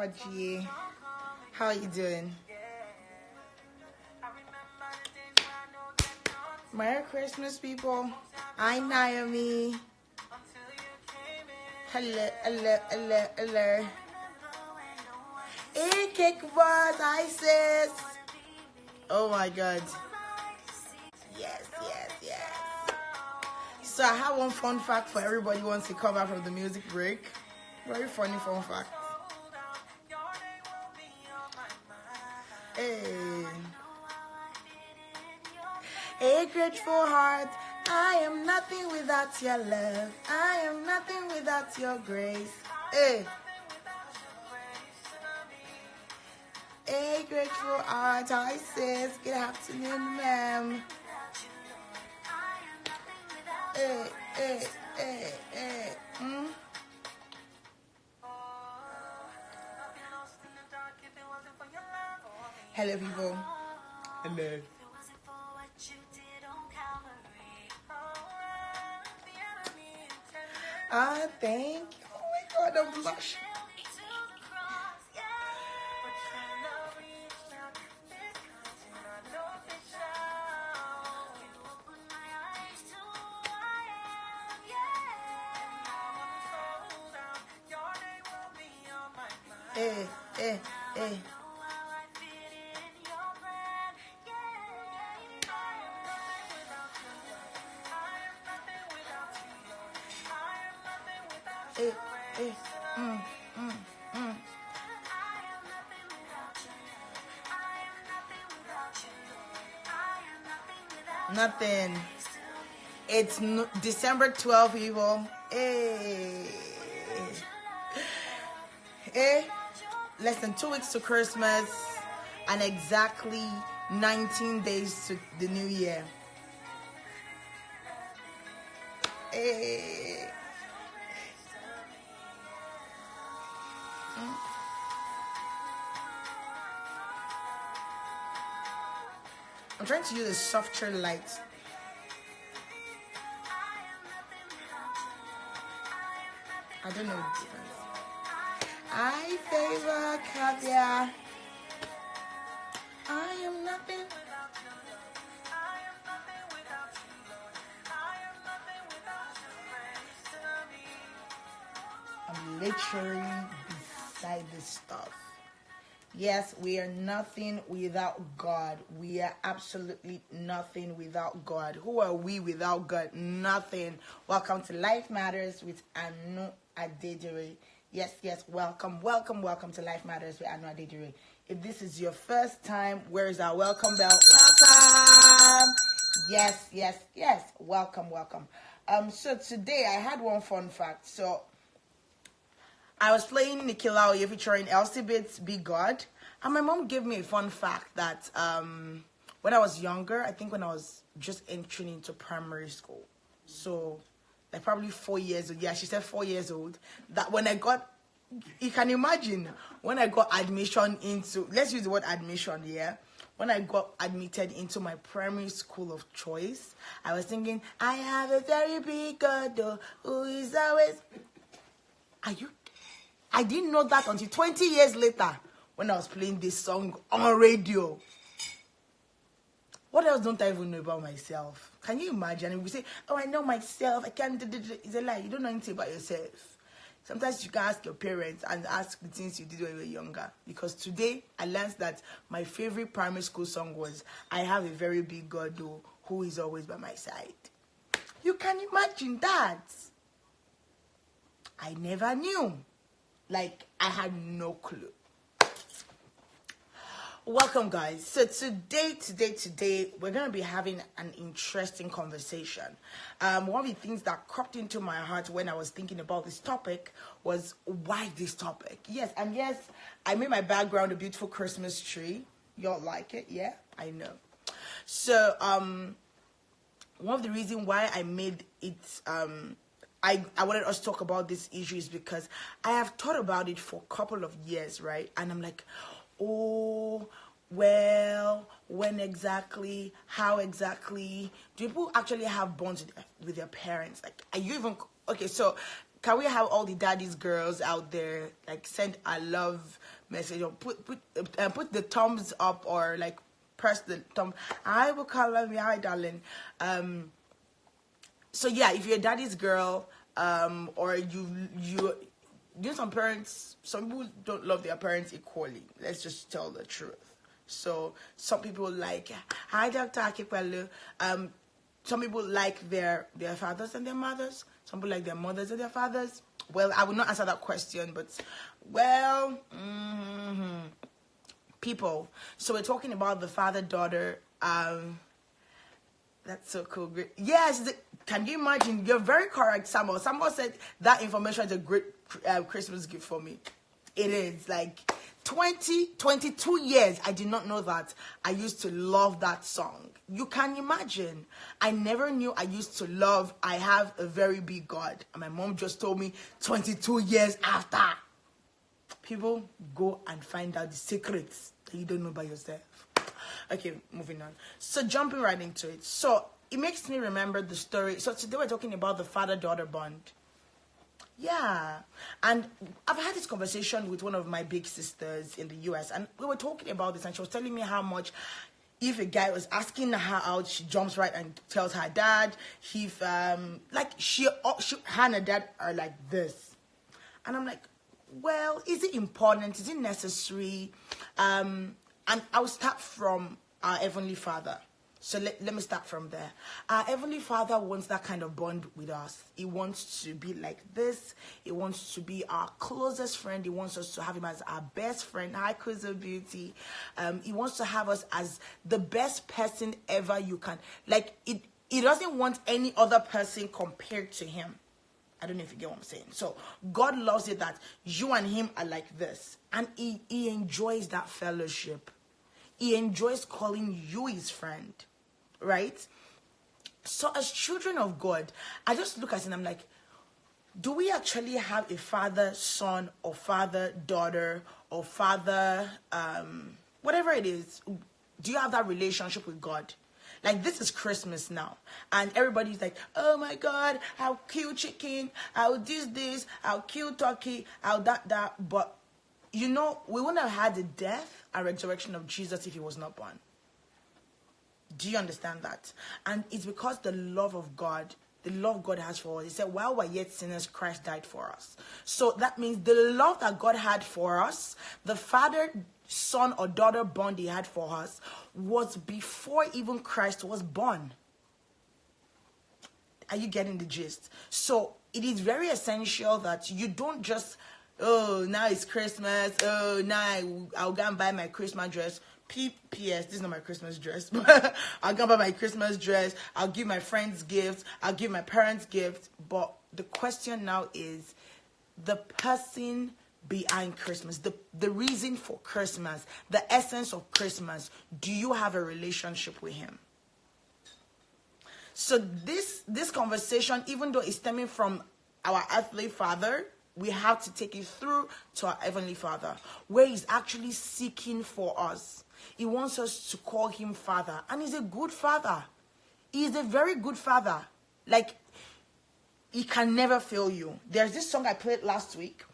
Audrey. How are you doing? Merry Christmas, people. I'm Naomi. Hello, hello, hello, hello. Hey, kick boss, hi sis. Oh my God. Yes, yes, yes. So I have one fun fact for everybody who wants to come back from the music break. Very funny fun fact. Hey. A grateful heart, I am nothing without your love. I am nothing without your grace. Hey. A grateful heart, hi sis. Good afternoon, ma'am. Hey, hey, hey, hey. Hello, people. Hello. Thank you. Oh my God, I'm blushing. Hey, hey, hey. Hey, hey, Nothing. It's December 12th, people. Hey. Hey. Less than 2 weeks to Christmas and exactly 19 days to the new year. Hey. I'm trying to use a softer light. I don't know the difference. I favor Kavya. I am nothing. I'm literally beside this stuff. Yes, we are nothing without God. We are absolutely nothing without God. Who are we without God? Nothing. Welcome to Life Matters with Aanu Adedire. Yes, yes, welcome to Life Matters with Aanu Adedire. If this is your first time, where's our welcome bell? Welcome! Yes, yes, yes. Welcome. So today I had one fun fact. So I was playing Nikki Laoye featuring Elsie Bates, Be God. And my mom gave me a fun fact that when I was younger, I think when I was just entering into primary school, so like probably 4 years old. Yeah, she said 4 years old. That when I got, you can imagine, when I got admission into, let's use the word admission, yeah? When I got admitted into my primary school of choice, I was thinking, I have a very big God who is always... Are you... I didn't know that until 20 years later when I was playing this song on radio. What else don't I even know about myself? Can you imagine? And we say, oh, I know myself. I can't do it. It's a lie. You don't know anything about yourself. Sometimes you can ask your parents and ask the things you did when you were younger. Because today, I learned that my favorite primary school song was, I have a very big God who is always by my side. You can imagine that. I never knew. Like, I had no clue. Welcome, guys. So today, we're going to be having an interesting conversation. One of the things that cropped into my heart when I was thinking about this topic was, why this topic? Yes, and yes, I made my background a beautiful Christmas tree. Y'all like it? Yeah, I know. So, one of the reasons why I made it... I wanted us to talk about this issue is because I have thought about it for a couple of years, right? And I'm like, oh, well, when exactly, how exactly? Do people actually have bonds with their parents? Like, are you even... Okay, so can we have all the daddy's girls out there like send a love message or put the thumbs up or like press the thumb. I will call me, hi darling. So yeah, if you're a daddy's girl, or you know, some parents, some people don't love their parents equally. Let's just tell the truth. So some people like, hi Dr. Akipelu. Some people like their fathers and their mothers. Some people like their mothers and their fathers. Well, I will not answer that question, but well, people. So we're talking about the father-daughter. That's so cool. Great. Yes, can you imagine? You're very correct, Samuel. Samuel said that information is a great Christmas gift for me. It is like 22 years. I did not know that. I used to love that song. You can imagine. I never knew I used to love I Have a Very Big God. And my mom just told me 22 years after. People, go and find out the secrets that you don't know by yourself. Okay, moving on. So jumping right into it. So it makes me remember the story. So today we're talking about the father-daughter bond. Yeah. And I've had this conversation with one of my big sisters in the US. And we were talking about this. And she was telling me how much, if a guy was asking her out, she jumps right and tells her dad. If, like, her and her dad are like this. And I'm like, well, is it important? Is it necessary? And I'll start from our Heavenly Father. So let me start from there. Our Heavenly Father wants that kind of bond with us. He wants to be like this. He wants to be our closest friend. He wants us to have him as our best friend. Hi, Kuzo Beauty. He wants to have us as the best person ever you can. Like, he doesn't want any other person compared to him. I don't know if you get what I'm saying. So God loves it that you and him are like this. And he enjoys that fellowship. He enjoys calling you his friend. Right? So as children of God, I just look at it and I'm like, do we actually have a father, son, or father, daughter, or father, whatever it is? Do you have that relationship with God? Like, this is Christmas now. And everybody's like, oh my God, I'll kill chicken. I'll do this. I'll kill turkey. I'll that. But, you know, we wouldn't have had the death and resurrection of Jesus if he was not born. Do you understand that? And it's because the love God has for us. He said, while we're yet sinners, Christ died for us. So that means the love that God had for us, the father, son, or daughter bond he had for us, was before even Christ was born. Are you getting the gist? So it is very essential that you don't just, oh, now it's Christmas. Oh, now I'll go and buy my Christmas dress. P.S. This is not my Christmas dress. I'll go buy my Christmas dress. I'll give my friends gifts. I'll give my parents gifts. But the question now is the person behind Christmas, the reason for Christmas, the essence of Christmas. Do you have a relationship with him? So this conversation, even though it's stemming from our earthly father, we have to take it through to our Heavenly Father, where he's actually seeking for us. He wants us to call him Father. And he's a good father. He is a very good father. Like, he can never fail you. There's this song I played last week.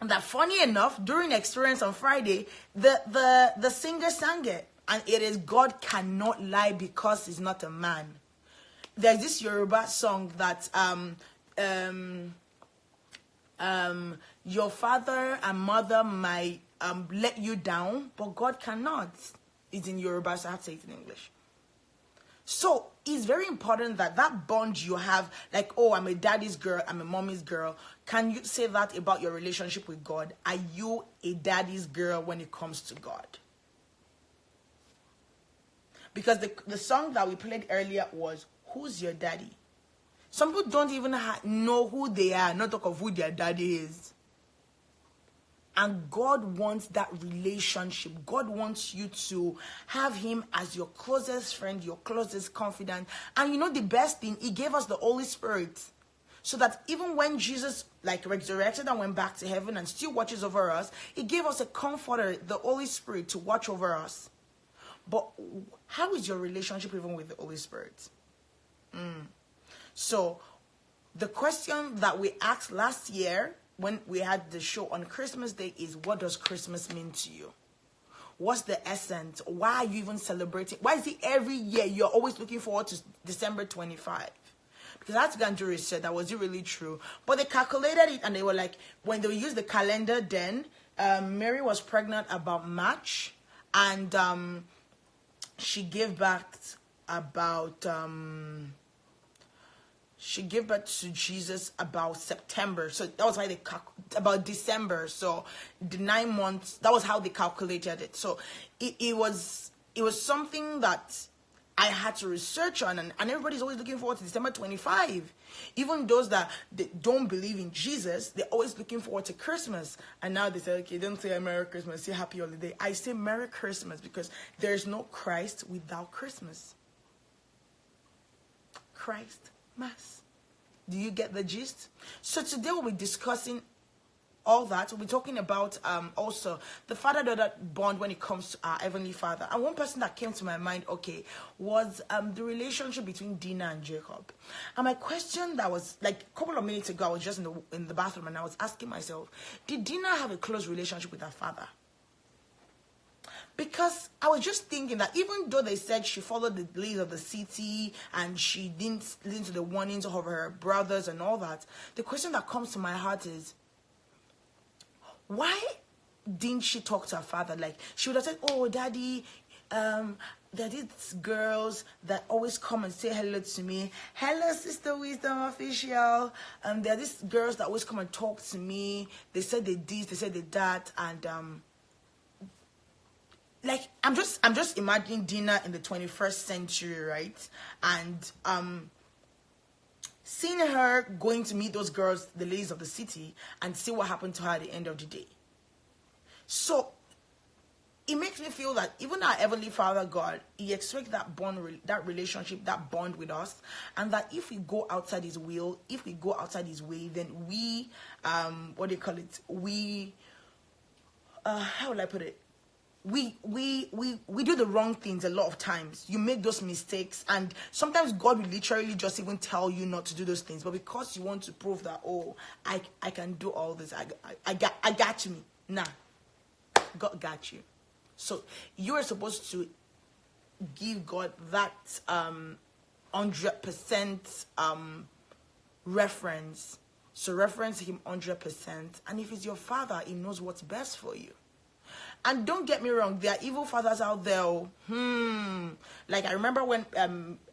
And that, funny enough, during Experience on Friday, the singer sang it. And it is, God cannot lie because he's not a man. There's this Yoruba song that your father and mother might let you down, but God cannot. It's in Yoruba, so I have to say it in English. So it's very important that bond you have, like, oh, I'm a daddy's girl, I'm a mommy's girl. Can you say that about your relationship with God? Are you a daddy's girl when it comes to God? Because the song that we played earlier was, who's your daddy? Some people don't even know who they are, not talk of who their daddy is. And God wants that relationship. God wants you to have him as your closest friend, your closest confidant. And you know the best thing? He gave us the Holy Spirit. So that even when Jesus like resurrected and went back to heaven and still watches over us, he gave us a comforter, the Holy Spirit, to watch over us. But how is your relationship even with the Holy Spirit? So the question that we asked last year when we had the show on Christmas Day is, what does Christmas mean to you? What's the essence? Why are you even celebrating? Why is it every year you're always looking forward to December 25? Because that's Ganjuri said, that was it really true? But they calculated it and they were like, when they used the calendar then, Mary was pregnant about March, and she gave birth about to Jesus about September. So that was why they about December. So the 9 months, that was how they calculated it. So it was something that I had to research on, and everybody's always looking forward to December 25. Even those that they don't believe in Jesus, they're always looking forward to Christmas. And now they say, okay, don't say Merry Christmas, say Happy Holiday. I say Merry Christmas because there's no Christ without Christmas. Christ Mass. Do you get the gist? So today we'll be discussing all that. We'll be talking about also the father-daughter bond when it comes to our Heavenly Father. And one person that came to my mind, okay, was the relationship between Dinah and Jacob. And my question that was like a couple of minutes ago, I was just in the bathroom and I was asking myself, did Dinah have a close relationship with her father? Because I was just thinking that even though they said she followed the lead of the city and she didn't listen to the warnings of her brothers and all that, the question that comes to my heart is, why didn't she talk to her father? Like, she would have said, oh, Daddy, there are these girls that always come and say hello to me. Hello, Sister Wisdom Official. There are these girls that always come and talk to me. They said they this, they said they that, and like I'm just imagining Dinah in the 21st century, right? And seeing her going to meet those girls, the ladies of the city, and see what happened to her at the end of the day. So it makes me feel that even our Heavenly Father God, He expects that bond, that relationship, that bond with us, and that if we go outside His will, if we go outside His way, then we, what do you call it? We, how will I put it? We do the wrong things a lot of times. You make those mistakes, and sometimes God will literally just even tell you not to do those things. But because you want to prove that, oh, I can do all this, I got you. Nah, God got you. So you are supposed to give God that 100% reference. So reference Him 100%. And if it's your father, He knows what's best for you. And don't get me wrong, there are evil fathers out there. Like I remember when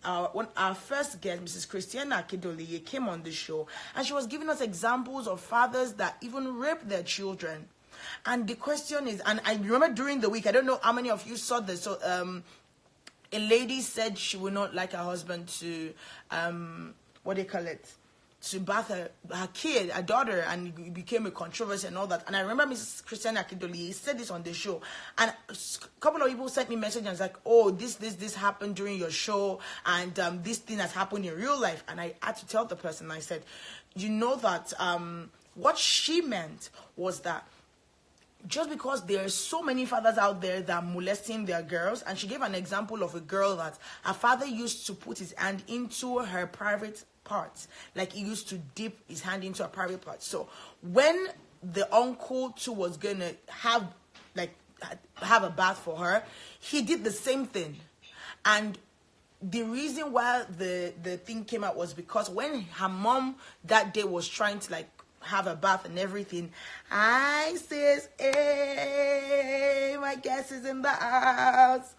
our first guest, Mrs. Christiana Akidoliye, came on the show, and she was giving us examples of fathers that even rape their children. And the question is, and I remember during the week, I don't know how many of you saw this. So a lady said she would not like her husband to what do you call it? To bath her kid, her daughter, and it became a controversy and all that. And I remember Mrs. Christiana Akidoli said this on the show, and a couple of people sent me messages like, oh, this happened during your show, and this thing has happened in real life. And I had to tell the person, I said, you know that what she meant was that just because there are so many fathers out there that are molesting their girls, and she gave an example of a girl that her father used to put his hand into her private parts, like he used to dip his hand into her private parts. So when the uncle too was gonna have a bath for her, he did the same thing. And the reason why the thing came out was because when her mom that day was trying to have a bath and everything, hi sis, hey, my guest is in the house.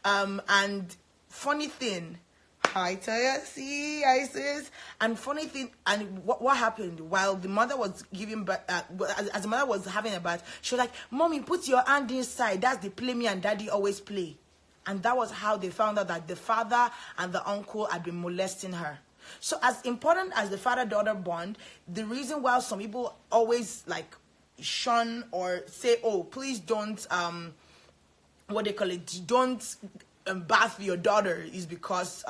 And funny thing, hi Taya, see, hi sis. And funny thing, and what happened while the mother was giving birth, as the mother was having a bath, she was like, Mommy, put your hand inside. That's the play me and daddy always play. And that was how they found out that the father and the uncle had been molesting her. So as important as the father-daughter bond, the reason why some people always shun or say, oh, please don't, what they call it, don't bath your daughter is because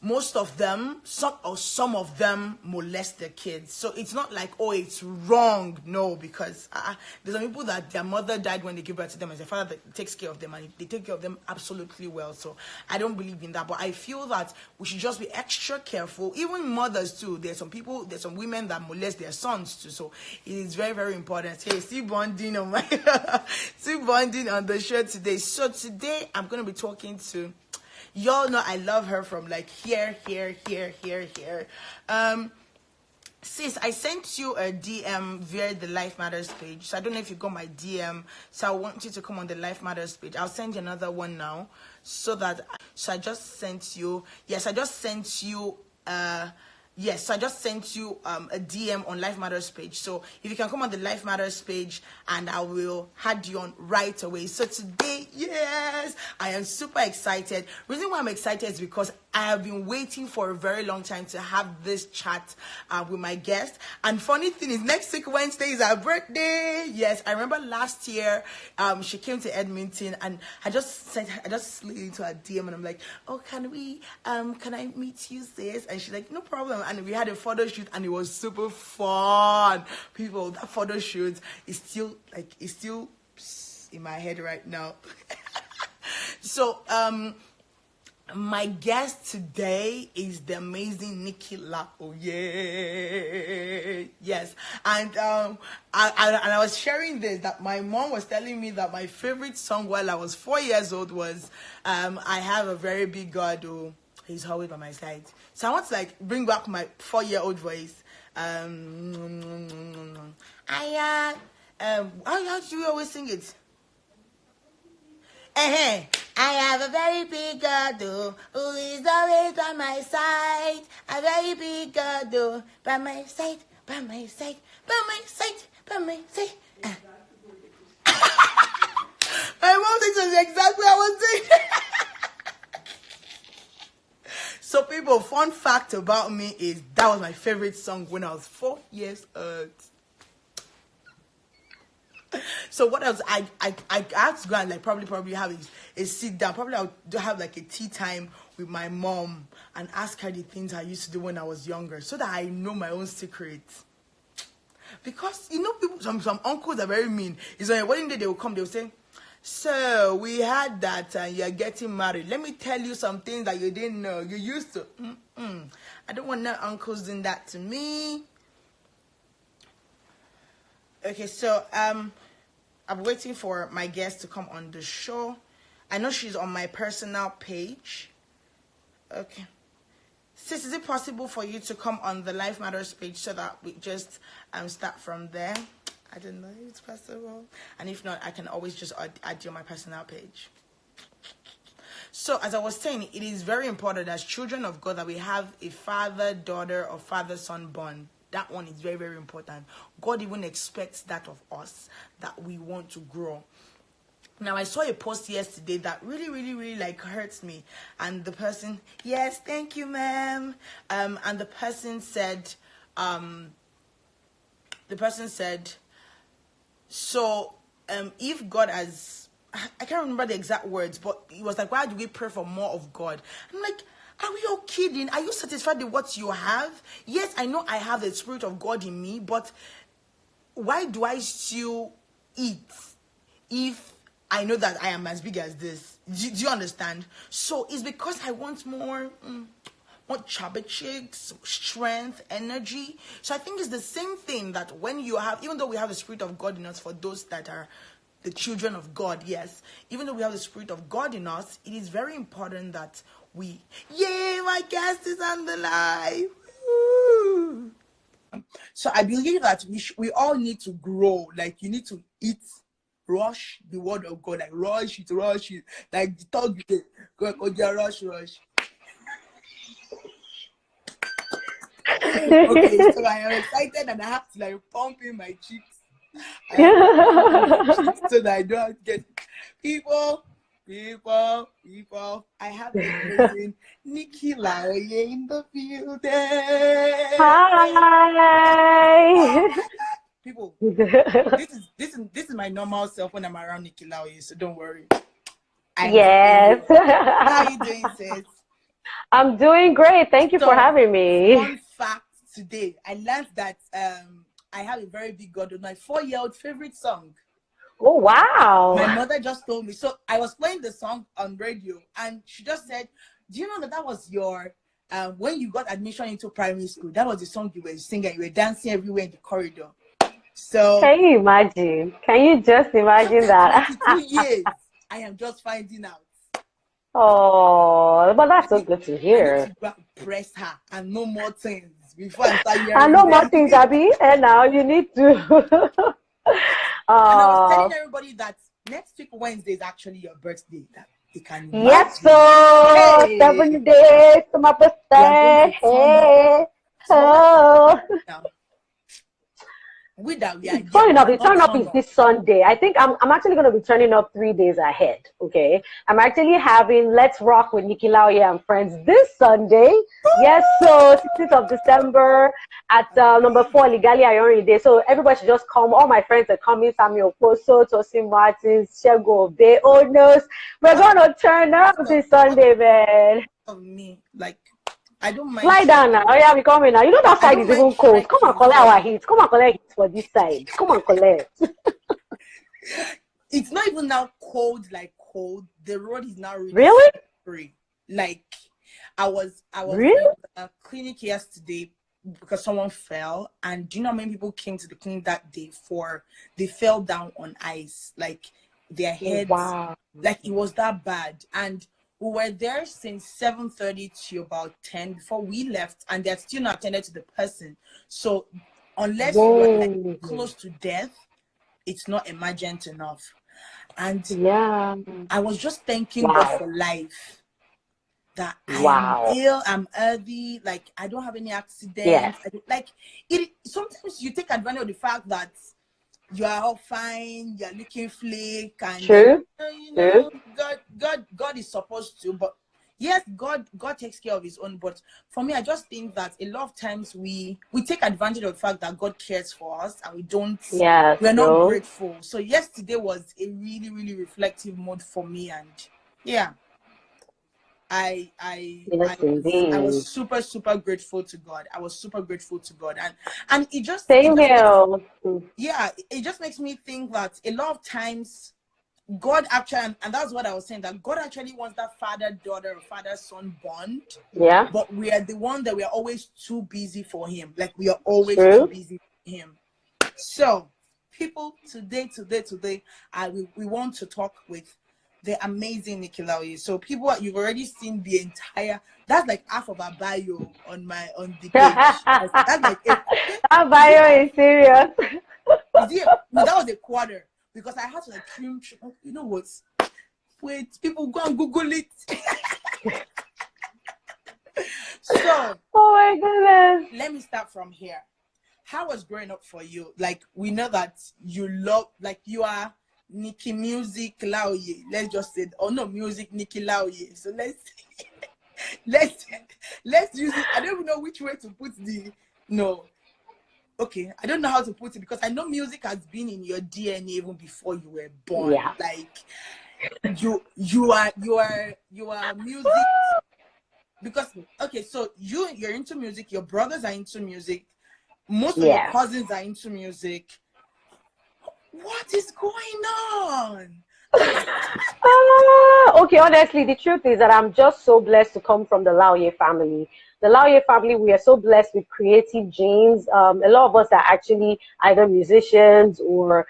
most of them, some of them molest their kids. So it's not like, oh, it's wrong. No, because there's some people that their mother died when they give birth to them, and their father that takes care of them, and they take care of them absolutely well. So I don't believe in that. But I feel that we should just be extra careful. Even mothers too. There's some women that molest their sons too. So it is very, very important. Hey, see bonding on my see bonding on the show today. So today I'm gonna be talking to, y'all know I love her from like here. Sis, I sent you a DM via the Life Matters page. So I don't know if you got my DM. So I want you to come on the Life Matters page. I'll send you another one now. So I just sent you, yes, I just sent you a DM on Life Matters page. So if you can come on the Life Matters page, and I will add you on right away. So today, yes, I am super excited. Reason why I'm excited is because I have been waiting for a very long time to have this chat with my guest. And funny thing is, next week Wednesday is her birthday. Yes, I remember last year she came to Edmonton, and I just slid into her DM, and I'm like, oh, can I meet you, sis? And she's like, no problem. And we had a photo shoot, and it was super fun. People, that photo shoot is still in my head right now. So my guest today is the amazing Nikki Laoye. Yes, and I was sharing this, that my mom was telling me that my favorite song while I was 4 years old was I Have a Very Big God Who He's Always by My Side. So I want to like bring back my 4-year-old voice. How do you always sing it? I have a very big God who is always by my side. A very big God by my side, by my side, by my side, by my side. My mom thinks that's exactly what I was saying. So people, fun fact about me is that was my favorite song when I was 4 years old. So what else? I have to go and like probably have a sit down. Probably I'll have like a tea time with my mom and ask her the things I used to do when I was younger, so that I know my own secrets. Because you know, people, some uncles are very mean. It's on your wedding day they will come, they will say, so we had that you're getting married. Let me tell you some things that you didn't know. You used to. I don't want no uncles doing that to me. Okay, so I'm waiting for my guest to come on the show. I know she's on my personal page. Okay. Sis, is it possible for you to come on the Life Matters page so that we just start from there? I don't know if it's possible. And if not, I can always just add you on my personal page. So as I was saying, it is very important as children of God that we have a father-daughter or father-son bond. That one is very, very important. God even expects that of us, that we want to grow. Now, I saw a post yesterday that really like hurts me. And the person, yes, thank you, ma'am. And the person said, so if God has, I can't remember the exact words, but it was like, why do we pray for more of God? I'm like, are we all kidding? Are you satisfied with what you have? Yes, I know I have the Spirit of God in me, but why do I still eat if I know that I am as big as this? Do you understand? So it's because I want more chubby cheeks, strength, energy. So I think it's the same thing that when you have, even though we have the Spirit of God in us for those that are the children of God, yes, even though we have the Spirit of God in us, it is very important that yay, my guest is on the live. Woo. So I believe that we all need to grow. Like, you need to eat, rush the word of God, like rush it, like the talk, go, rush. Okay, so I am excited and I have to like pump in my cheeks. So that I don't get people. I have the amazing Nikki Laoye in the building. Hi. People, this is my normal self when I'm around Nikki Laoye, so don't worry. Yes. How are you doing, sis? I'm doing great. Thank you for So, having me. fun fact today, I learned that I have a very big God on my 4-year-old favorite song. Oh, My wow. mother just told me. So I was playing the song on radio, and she just said, "Do you know that that was your when you got admission into primary school? That was the song you were singing. You were dancing everywhere in the corridor." So Can you imagine? Can you just imagine after that? 22 years, I am just finding out. Oh, but I that's so need, good to I need to hear. go and press her and know more things before I start I hearing know more them. things, Abby, and now you need to. And I was telling uh, everybody that next week Wednesday is actually your birthday. That they can yes, imagine. so Hey, 7 days to my we are going birthday. to turn up. Hey, So what oh. now? We that we are here, Funny we enough, the cannot turn up turn is up. this Sunday. I think I'm actually going to be turning up 3 days ahead. Okay, I'm actually having Let's Rock with Nikki Laoye and friends this Sunday. Yes, so 16th of December at number 4 Amazing. Ligali Ayori Day. So everybody should just come. All my friends are coming. Samuel Poso, Tosin Martins, Shego Bay. Oh no, we're What going to turn up this what Sunday, man. of me? Like I don't mind Fly down now. trekking. Oh yeah, we coming now. You know that I side don't is mind even cold. Come and trekking. collect So our heat. Come and collect heat for this side. Come and collect. it's not even now cold like cold. The road is now really Really? slippery. Like I was Really? in the clinic yesterday because someone fell, and do you know how many people came to the clinic that day for they fell down on ice, like their Oh, heads, wow. like it was that bad. And we were there since 7:30 to about 10 before we left, and they're still not attended to the person. So unless you are like Whoa. close to death, it's not emergent enough. And Yeah. I was just thanking God Wow. for life, that I am Wow. ill, I'm healthy, like I don't have any Yes. accidents. I don't, like it. Sometimes you take advantage of the fact that you are all fine, you're looking flake, and then True. True. God is supposed to, but yes, God takes care of His own. But for me, I just think that a lot of times we take advantage of the fact that God cares for us, and Yes, we're not true. grateful. So yesterday was a really really reflective mode for me, and yeah. Yes, I was indeed. super super grateful to God. I was super grateful to God, and it Same just makes, here. yeah, it just makes me think that a lot of times God actually, and that's what I was saying, that God actually wants that father daughter or father son bond, Yeah. but we are the one that we are always too busy for Him. Like we are always too True. busy for Him. So, people, today, we want to talk with the amazing Nikki Laoye. So, people, you've already seen the entire. That's like half of our bio on the page. That's like a. That Is it bio half? is serious. Is it? No, that was a quarter because I had to like trim. You know what? Wait, people go and Google it. So Oh my goodness. let me start from here. How was growing up for you? Like we know that you love, like you are Nikki Music Laoye. Let's just say, oh no, Music Nikki Laoye. So let's let's use it. I don't even know which way to put the no. Okay, I don't know how to put it because I know music has been in your DNA even before you were born. Yeah. Like you are music because okay, so you're into music. Your brothers are into music. Most of your Yeah. cousins are into music. What is going on? Okay, honestly, the truth is that I'm just so blessed to come from the Laoye family. The Laoye family, we are so blessed with creative genes. A lot of us are actually either musicians or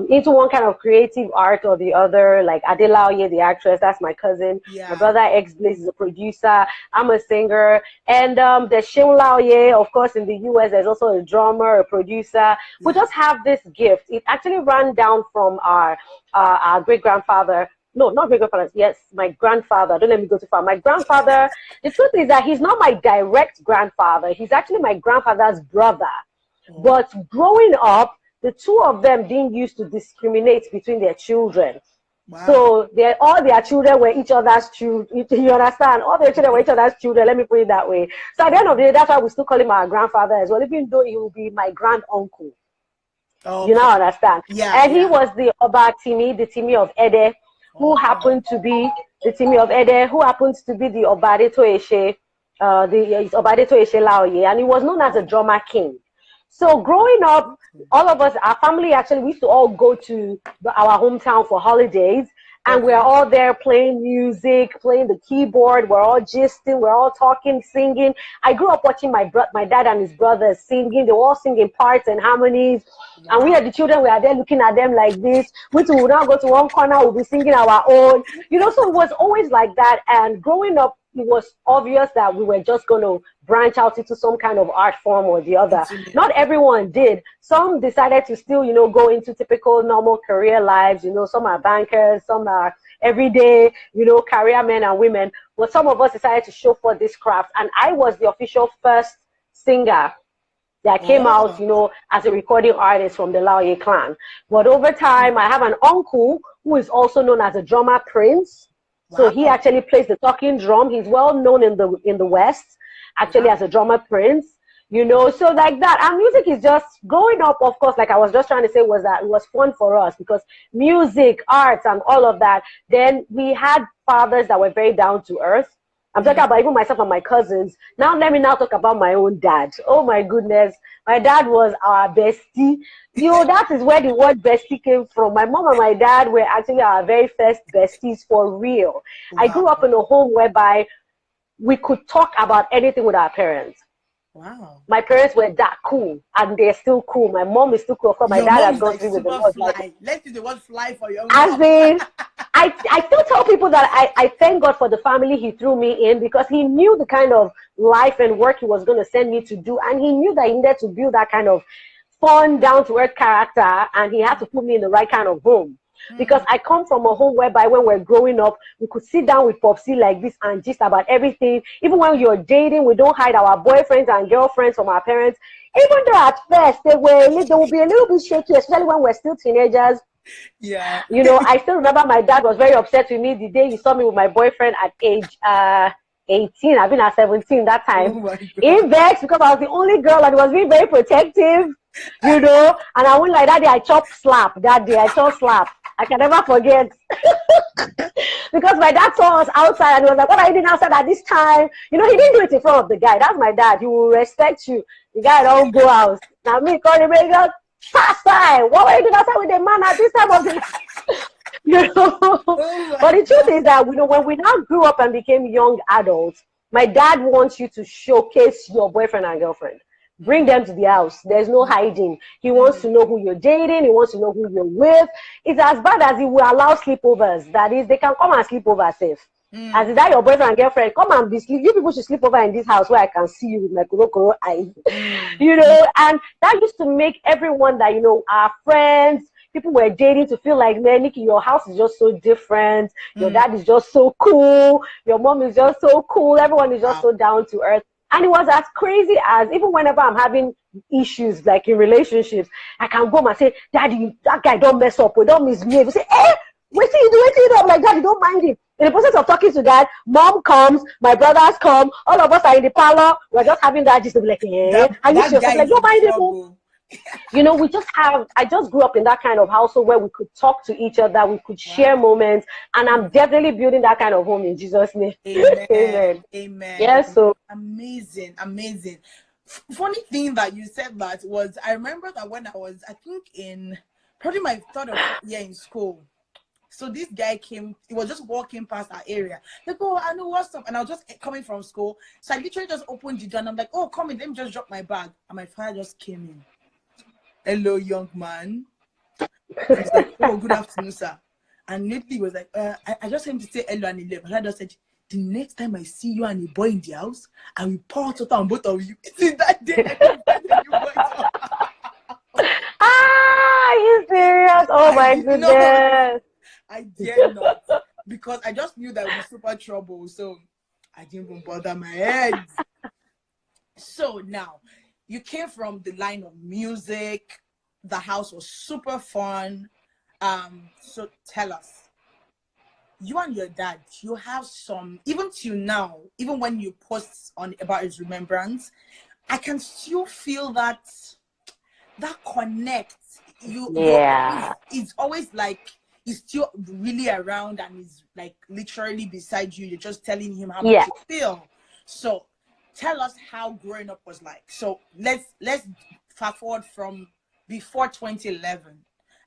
into one kind of creative art or the other. Like Adelaoye, the actress, that's my cousin. My Yeah. brother X Blaze is a producer. I'm a singer. And there's Sheung Laoye, of course, in the US. There's also a drummer, a producer. We Yeah. just have this gift. It actually ran down from our great grandfather. No, not great grandfather. Yes, my grandfather. Don't let me go too far. My grandfather. The truth is that he's not my direct grandfather. He's actually my grandfather's brother. Oh, But growing up, the two of them didn't used to discriminate between their children. wow. So all their children were each other's children. You understand? All their children were each other's children. Let me put it that way. So at the end of the day, that's why we still call him our grandfather as well, even though he will be my grand uncle. You Okay. now understand? Yeah, And he yeah. was the Oba Timi, the Timi of Ede, who Oh, happened to be the Timi of Ede, who happens to be the Obadeto Eshe, the Obadeto Eshe Laoye, and he was known as a drummer king. So growing up, all of us, our family actually, we used to all go to our hometown for holidays, and we're all there playing music, playing the keyboard. We're all gisting, we're all talking, singing. I grew up watching my dad and his brothers singing. They were all singing parts and harmonies. Wow. And we are the children, we are there looking at them like this. We too will now go to one corner, we'll be singing our own. You know, so it was always like that. And growing up, it was obvious that we were just going to branch out into some kind of art form or the other. Not everyone did. Some decided to still, you know, go into typical normal career lives. You know, some are bankers, some are everyday, you know, career men and women. But some of us decided to show for this craft. And I was the official first singer that came out, you know, as a recording artist from the Laoye clan. But over time, I have an uncle who is also known as a drummer prince. So he actually plays the talking drum. He's well known in the West, actually as a drummer prince, you know, so like that. And music is just growing up, of course, like I was just trying to say, was that it was fun for us because music, arts, and all of that. Then we had fathers that were very down to earth. I'm talking about even myself and my cousins. Now let me now talk about my own dad. Oh my goodness. My dad was our bestie. You know, that is where the word bestie came from. My mom and my dad were actually our very first besties for real. Wow. I grew up in a home whereby we could talk about anything with our parents. Wow. My parents were that cool, and they're still cool. My mom is still cool. Of course, my dad has gone through with the word fly. Let's use the word fly for your mom. As in, I still tell people that I thank God for the family he threw me in, because he knew the kind of life and work he was going to send me to do, and he knew that he needed to build that kind of fun, down-to-earth character, and he had to put me in the right kind of home. Because I come from a home whereby when we're growing up, we could sit down with Popsy like this and just about everything. Even when you're dating, we don't hide our boyfriends and girlfriends from our parents. Even though at first they will be a little bit shaky, especially when we're still teenagers. Yeah. You know, I still remember my dad was very upset with me the day he saw me with my boyfriend at age 18. I've been at 17 that time. Oh, he vexed because I was the only girl and he was being very protective. You know, and I went like that day. I chop slap that day. I chop slap. I can never forget. Because my dad saw us outside and he was like, "What are you doing outside at this time?" You know, he didn't do it in front of the guy. That's my dad. He will respect you. The guy don't go out. Now me call him and go, "Fast time. What were you doing outside with the man at this time of the night?" You know. Oh, but the truth is that, you know, when we now grew up and became young adults, my dad wants you to showcase your boyfriend and girlfriend. Bring them to the house. There's no hiding. He wants to know who you're dating. He wants to know who you're with. It's as bad as he will allow sleepovers. That is, they can come and sleep over safe. As is that your boyfriend and girlfriend, come and be sleep. You people should sleep over in this house where I can see you with my kuro eyes. You know, and that used to make everyone that, you know, our friends, people were dating, to feel like, man, Nikki, your house is just so different. Your dad is just so cool. Your mom is just so cool. Everyone is just so down to earth. And it was as crazy as, even whenever I'm having issues, like in relationships, I can go home and say, "Daddy, that guy don't mess up, we don't misbehave." You say, wait till you do. I'm like, "Daddy, don't mind him." In the process of talking to Dad, Mom comes, my brothers come, all of us are in the parlor, we're just having that just to be like, and you just like, "Don't mind him." You know, I just grew up in that kind of household where we could talk to each other, we could share moments, and I'm definitely building that kind of home in Jesus' name. Amen. Amen. Amen. Yes, so amazing. Funny thing that you said that was, I remember that when I was, I think in probably my third or fourth year in school. So this guy came, he was just walking past our area. Like, "Oh, I know what's up." And I was just coming from school. So I literally just opened the door and I'm like, "Oh, come in, let me just drop my bag." And my father just came in. "Hello, young man." And he's like, "Oh, good afternoon, sir." And lately he was like, I just came to say hello and he left. And I just said, "The next time I see you and a boy in the house, I will pour water on both of you." It's that day. You serious? Oh my goodness. I dare not. Because I just knew that it was super trouble. So I didn't even bother my head. So now, you came from the line of music. The house was super fun. So tell us, you and your dad, you have some, even till now, even when you post on about his remembrance, I can still feel that connect. It's always like he's still really around and is like literally beside you. You're just telling him how much Yes. you feel. So tell us how growing up was like. So let's fast forward from before 2011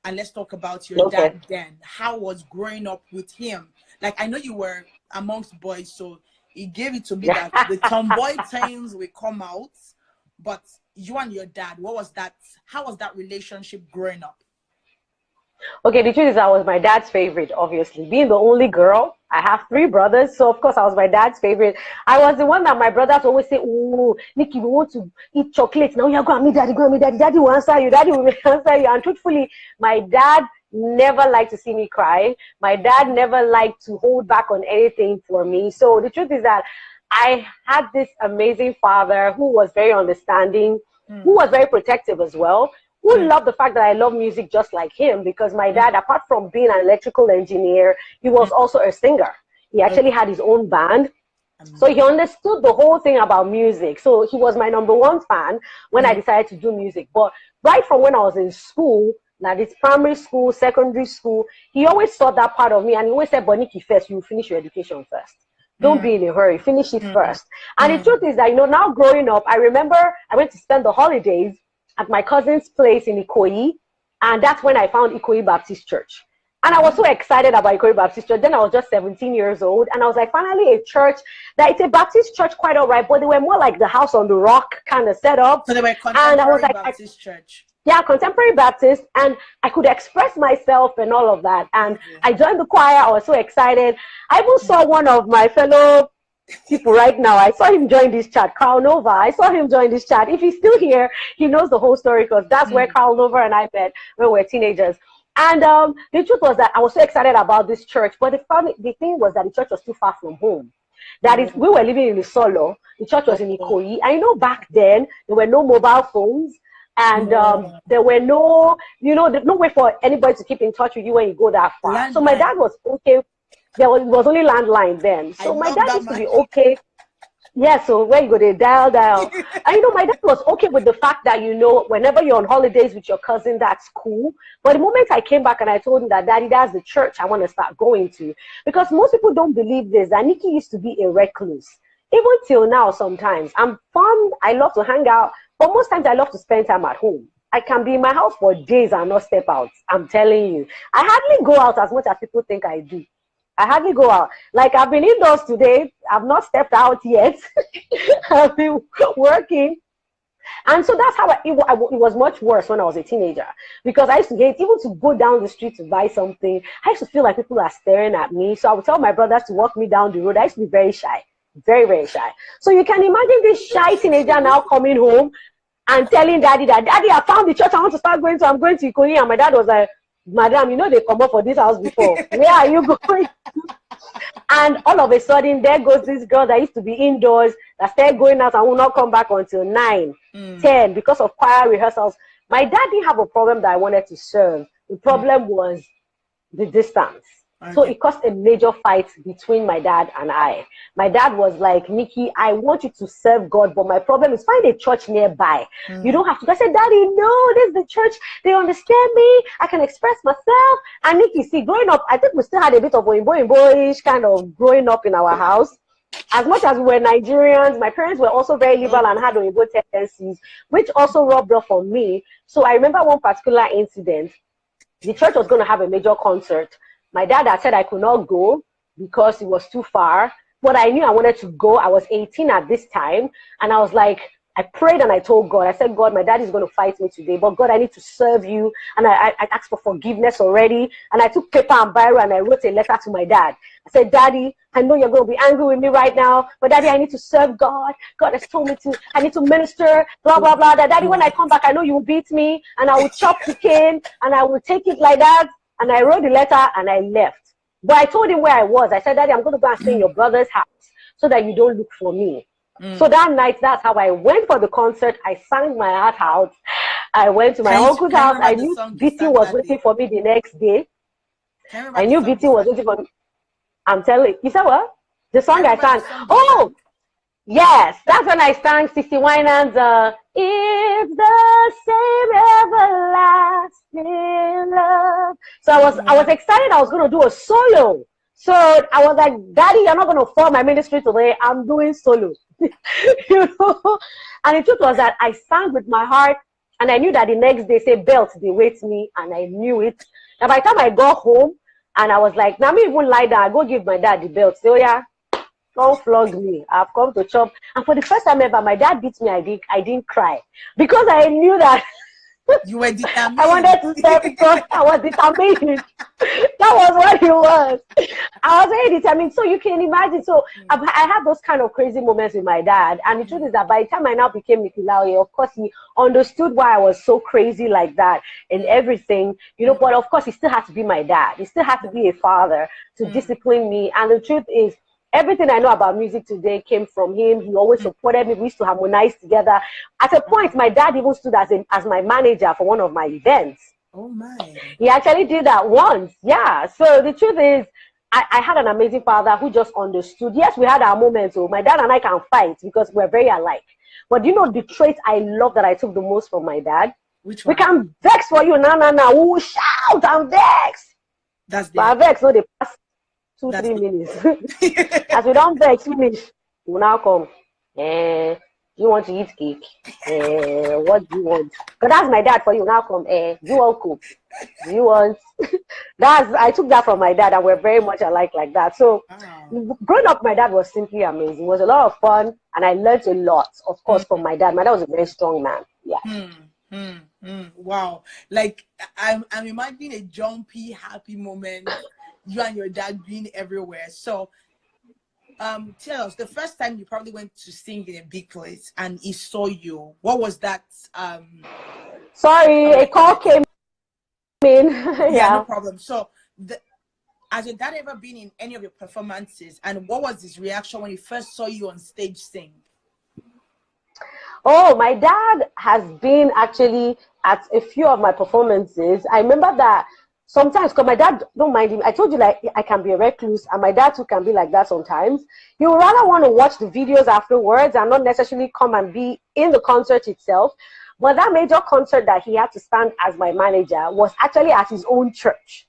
and let's talk about your Okay. dad then. How was growing up with him? Like, I know you were amongst boys, so he gave it to me that the tomboy things will come out, but you and your dad, what was that? How was that relationship growing up? Okay, the truth is I was my dad's favorite, obviously. Being the only girl, I have 3 brothers, so of course I was my dad's favorite. I was the one that my brothers always say, "Oh, Nikki, we want to eat chocolate. Now you're going to meet daddy, go and meet daddy. Daddy will answer you. Daddy will answer you." And truthfully, my dad never liked to see me cry. My dad never liked to hold back on anything for me. So the truth is that I had this amazing father who was very understanding, who was very protective as well, who loved the fact that I love music just like him, because my dad, apart from being an electrical engineer, he was also a singer. He actually had his own band. So he understood the whole thing about music. So he was my #1 fan when I decided to do music. But right from when I was in school, that is primary school, secondary school, he always saw that part of me, and he always said, "But Nikki, first, you finish your education first. Don't be in a hurry, finish it first." And the truth is that, you know, now growing up, I remember I went to spend the holidays at my cousin's place in Ikoyi, and that's when I found Ikoyi Baptist Church. And I was so excited about Ikoyi Baptist Church. Then I was just 17 years old, and I was like, finally a church that it's a Baptist church, quite all right, but they were more like the House on the Rock kind of setup. So they were contemporary Baptist church. Yeah, contemporary Baptist, and I could express myself and all of that. And I joined the choir. I was so excited. I even saw one of my fellow people right now. I saw him join this chat, Carl Nova. I saw him join this chat. If he's still here, he knows the whole story, because that's where Carl Nova and I met when we were teenagers. And the truth was that I was so excited about this church, but the thing was that the church was too far from home. That is, we were living in the Solo. The church was in Ikoyi. I know back then there were no mobile phones. And there were no, you know, no way for anybody to keep in touch with you when you go that far. Landline. So my dad was okay. It was only landline then. So my dad used to be okay. Yeah, so where you go, they dial. And you know, my dad was okay with the fact that, you know, whenever you're on holidays with your cousin, that's cool. But the moment I came back and I told him that, "Daddy, that's the church I want to start going to," because most people don't believe this, that Nikki used to be a recluse. Even till now, sometimes I'm fun. I love to hang out. But most times I love to spend time at home. I can be in my house for days and not step out. I'm telling you. I hardly go out as much as people think I do. I hardly go out. Like, I've been indoors today. I've not stepped out yet. I've been working. And so that's how it was much worse when I was a teenager. Because I used to hate even to go down the street to buy something. I used to feel like people are staring at me. So I would tell my brothers to walk me down the road. I used to be very shy. Very, very shy. So you can imagine this shy teenager now coming home and telling daddy that, "Daddy, I found the church I want to start going to. I'm going to Ikoyi." And my dad was like, "Madam, you know they come up for this house before. Where are you going?" And all of a sudden, there goes this girl that used to be indoors, that started going out and will not come back until 9, 10 because of choir rehearsals. My dad didn't have a problem that I wanted to serve. The problem was the distance. So it caused a major fight between my dad and I. My dad was like, "Nikki, I want you to serve God, but my problem is find a church nearby. You don't have to." I said, "Daddy, no, this is the church. They understand me. I can express myself." And Nikki, see, growing up, I think we still had a bit of boyish kind of growing up in our house. As much as we were Nigerians, my parents were also very liberal and had Oyibo tendencies, which also rubbed off on me. So I remember one particular incident. The church was going to have a major concert. My dad had said I could not go because it was too far, but I knew I wanted to go. I was 18 at this time, and I was like, I prayed and I told God, I said, "God, my dad is going to fight me today, but God, I need to serve you." And I asked for forgiveness already, and I took paper and biro and I wrote a letter to my dad. I said, "Daddy, I know you're going to be angry with me right now, but Daddy, I need to serve God. God has told me to, I need to minister, blah, blah, blah. Daddy, when I come back, I know you will beat me, and I will chop the cane, and I will take it like that." And I wrote the letter and I left. But I told him where I was. I said, "Daddy, I'm going to go and stay in your brother's house so that you don't look for me." So that night, that's how I went for the concert. I sang my heart out. I went to my uncle's house. I knew BT was waiting for me the next day. I knew BT was waiting for me. I'm telling you. You said what? The song I sang. Oh, yes. That's when I sang Sissy Winans, "If it's the same everlasting love. So I was excited. I was going to do a solo. So I was like, Daddy, you're not going to form my ministry today. I'm doing solo. You know? And the truth was that I sang with my heart, and I knew that the next day, say, belt, they wait me, and I knew it. And by the time I got home, and I was like, now me even lie down, I go give my dad the belt. Say, oh yeah, don't flog me. I've come to chop. And for the first time ever, my dad beat me. I didn't cry because I knew that you were determined. I wanted to step because I was determined. That was what it was. I was very determined. So you can imagine. So I had those kind of crazy moments with my dad. And the truth is that by the time I now became Nikki Laoye, of course, he understood why I was so crazy like that and everything. You know, but of course, he still had to be my dad. He still had to be a father to discipline me. And the truth is, everything I know about music today came from him. He always supported me. We used to harmonize together. At a point, my dad even stood as my manager for one of my events. Oh my. He actually did that once. Yeah. So the truth is, I had an amazing father who just understood. Yes, we had our moments. So my dad and I can fight because we're very alike. But you know the trait I love that I took the most from my dad? Which one? We can vex for you. No. We will shout and vex. That's the But vex, no, they pass 2-3 minutes. As we don't vex finish, we now come. Do you want to eat cake? What do you want? Because that's my dad for you. Now come. Do you want cook? Do you want? I took that from my dad, and we're very much alike like that. So growing up, my dad was simply amazing. It was a lot of fun, and I learned a lot, of course, from my dad. My dad was a very strong man. Yeah. Wow. Like I'm imagining a jumpy, happy moment. You and your dad being everywhere. So tell us, the first time you probably went to sing in a big place and he saw you, what was that? Sorry, a call came in. Yeah, no problem. So has your dad ever been in any of your performances, and what was his reaction when he first saw you on stage sing? Oh, my dad has been actually at a few of my performances. I remember that sometimes, because my dad, don't mind him, I told you, like, I can be a recluse, and my dad too can be like that sometimes. He would rather want to watch the videos afterwards and not necessarily come and be in the concert itself. But that major concert that he had to stand as my manager was actually at his own church.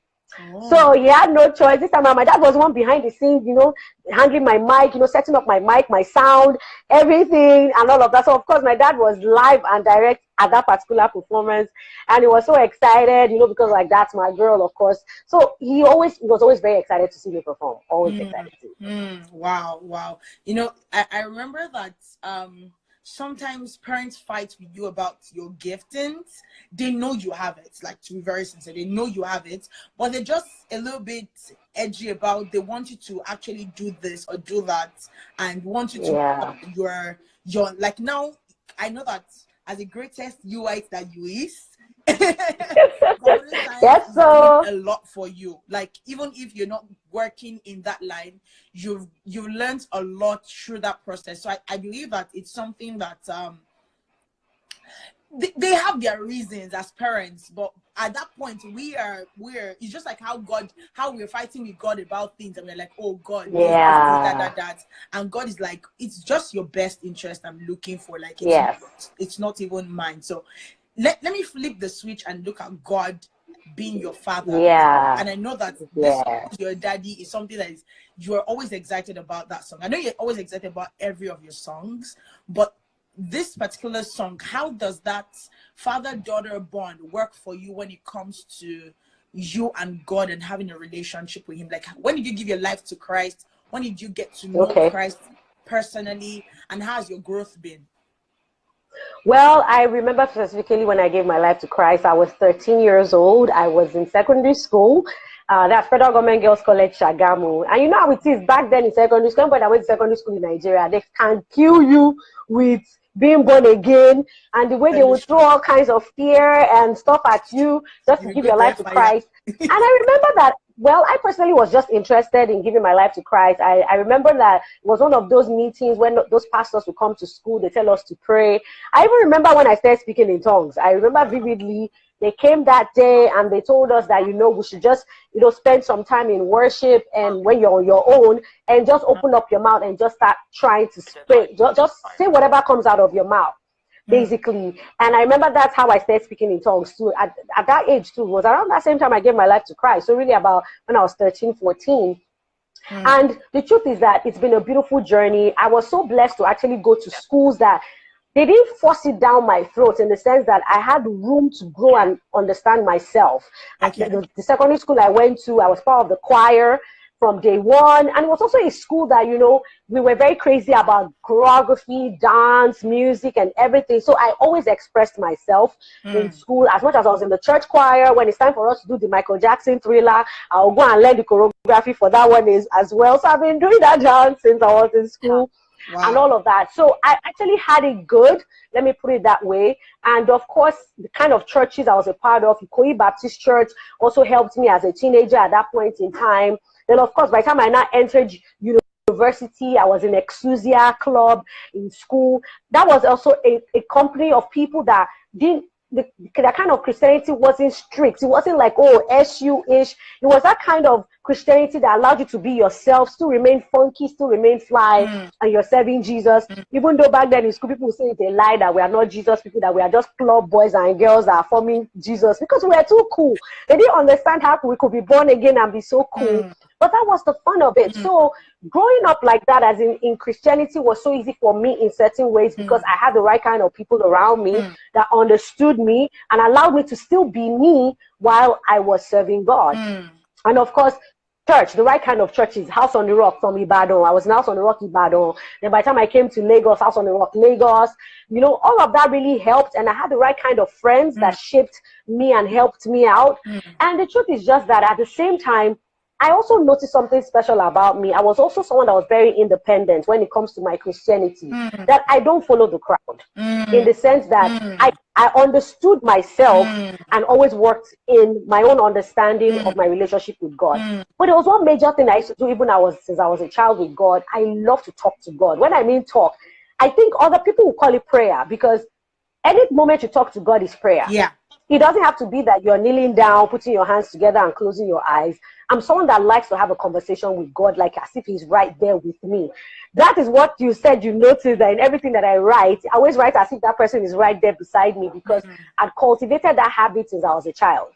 Oh. So he had no choice. This time my dad was one behind the scenes, you know, handling my mic, you know, setting up my mic, my sound, everything and all of that. So of course my dad was live and direct at that particular performance, and he was so excited, you know, because like that's my girl, of course. So he was always very excited to see me perform. Always excited to. Wow. You know, I remember that sometimes parents fight with you about your giftings. They know you have it, like, to be very sincere, they know you have it, but they're just a little bit edgy about, they want you to actually do this or do that, and want you to your like, now I know that as the greatest UIT that you is, yes, so a lot for you. Like, even if you're not working in that line, you've learned a lot through that process. So I believe that it's something that they have their reasons as parents, but at that point we're it's just like how we're fighting with God about things, and we're like, oh God, that, and God is like, it's just your best interest I'm looking for. Like, it's not even mine. So let me flip the switch and look at God being your father. And I know that this your daddy is something that you're always excited about. That song, I know you're always excited about every of your songs, but this particular song, how does that father-daughter bond work for you when it comes to you and God and having a relationship with him? Like, when did you give your life to Christ? When did you get to know Christ personally, and how has your growth been? Well, I remember specifically when I gave my life to Christ, I was 13 years old. I was in secondary school. That's Federal Government Girls College, Shagamu. And you know how it is back then in secondary school, but I went to secondary school in Nigeria. They can kill you with being born again, and the way they would throw all kinds of fear and stuff at you just to give your life to Christ. And I remember that, well, I personally was just interested in giving my life to Christ. I remember that it was one of those meetings when those pastors would come to school, they tell us to pray. I even remember when I started speaking in tongues. I remember vividly, they came that day and they told us that, you know, we should just, you know, spend some time in worship, and when you're on your own, and just open up your mouth and just start trying to speak. Just say whatever comes out of your mouth. basically. And I remember that's how I started speaking in tongues too. At that age too, was around that same time I gave my life to Christ. So really about when I was 13, 14. And the truth is that it's been a beautiful journey. I was so blessed to actually go to schools that they didn't force it down my throat, in the sense that I had room to grow and understand myself. Okay. The secondary school I went to, I was part of the choir from day one. And it was also a school that, you know, we were very crazy about choreography, dance, music, and everything. So I always expressed myself in school. As much as I was in the church choir, when it's time for us to do the Michael Jackson Thriller, I'll go and learn the choreography for that one as well. So I've been doing that dance since I was in school. Wow. And all of that. So I actually had it good, let me put it that way. And of course, the kind of churches I was a part of, Ikoyi Baptist Church, also helped me as a teenager at that point in time. Then of course, by the time I now entered university, I was in Exousia Club in school. That was also a company of people that didn't, the kind of Christianity wasn't strict. It wasn't like, oh, SU-ish. It was that kind of Christianity that allowed you to be yourself, still remain funky, still remain fly, and you're serving Jesus. Even though back then in school, people would say they lie that we are not Jesus people, that we are just club boys and girls that are forming Jesus, because we are too cool. They didn't understand how we could be born again and be so cool. But that was the fun of it. So growing up like that, as in Christianity, was so easy for me in certain ways, because I had the right kind of people around me that understood me and allowed me to still be me while I was serving God. And of course, church, the right kind of church is House on the Rock from Ibadan. I was in House on the Rock, Ibadan. Then by the time I came to Lagos, House on the Rock, Lagos, you know, all of that really helped. And I had the right kind of friends that shaped me and helped me out. And the truth is just that at the same time, I also noticed something special about me. I was also someone that was very independent when it comes to my Christianity, that I don't follow the crowd, in the sense that I understood myself and always worked in my own understanding of my relationship with God. But there was one major thing I used to do, even since I was a child with God. I love to talk to God. When I mean talk, I think other people will call it prayer, because any moment you talk to God is prayer. Yeah. It doesn't have to be that you're kneeling down, putting your hands together and closing your eyes. I'm someone that likes to have a conversation with God, like as if he's right there with me. That is what you said. You noticed that in everything that I write, I always write as if that person is right there beside me, because I'd cultivated that habit since I was a child.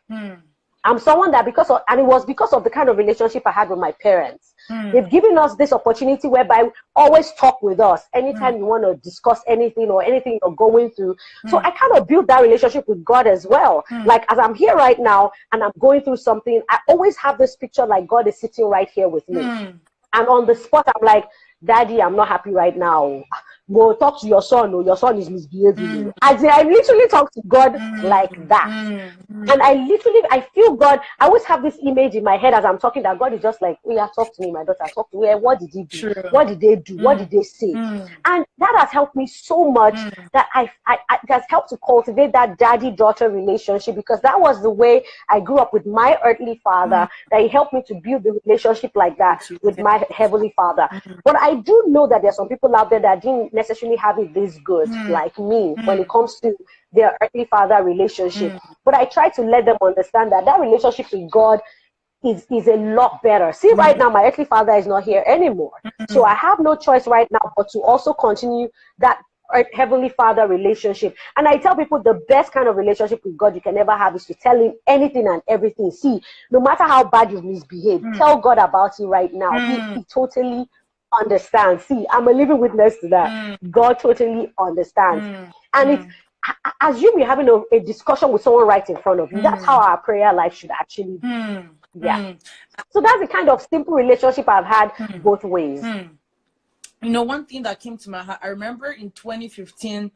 I'm someone that and it was because of the kind of relationship I had with my parents. They've given us this opportunity whereby always talk with us anytime you want to discuss anything or anything you're going through. So I kind of built that relationship with God as well. Like as I'm here right now and I'm going through something, I always have this picture like God is sitting right here with me. And on the spot, I'm like, Daddy, I'm not happy right now. Go talk to your son. Or your son is misbehaving. As I literally talk to God like that. And I feel God. I always have this image in my head as I'm talking, that God is just like, oh yeah, talk to me, my daughter, talk to me. What did he do? True. What did they do? What did they say? And that has helped me so much, that it has helped to cultivate that daddy-daughter relationship, because that was the way I grew up with my earthly father, that he helped me to build the relationship like that with my heavenly father. But I do know that there are some people out there that didn't necessarily have it this good, like me, when it comes to their earthly father relationship. But I try to let them understand that that relationship with God is a lot better. See, right now, my earthly father is not here anymore. So I have no choice right now but to also continue that heavenly father relationship. And I tell people the best kind of relationship with God you can ever have is to tell him anything and everything. See, no matter how bad you've misbehaved, tell God about it right now. He totally understands. See, I'm a living witness to that. God totally understands. And it's as you be having a discussion with someone right in front of you. That's how our prayer life should actually be. So that's the kind of simple relationship I've had both ways. You know, one thing that came to my heart, I remember in 2015,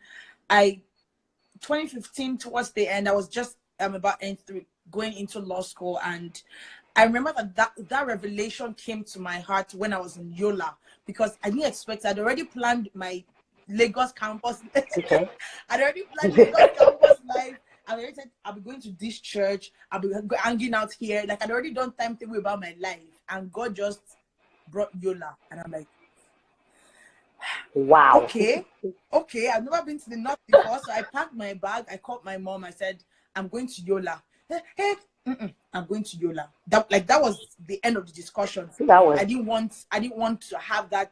towards the end, I was just about going into law school, and I remember that revelation came to my heart when I was in Yola, because I didn't expect. I'd already planned my Lagos campus. Okay. I'd already planned Lagos campus life. I already said I'll be going to this church. I'll be hanging out here. Like I'd already done timetable about my life, and God just brought Yola, and I'm like, wow. Okay. I've never been to the north before, so I packed my bag. I called my mom. I said, I'm going to Yola. I'm going to Yola. That was the end of the discussion. I didn't want to have that.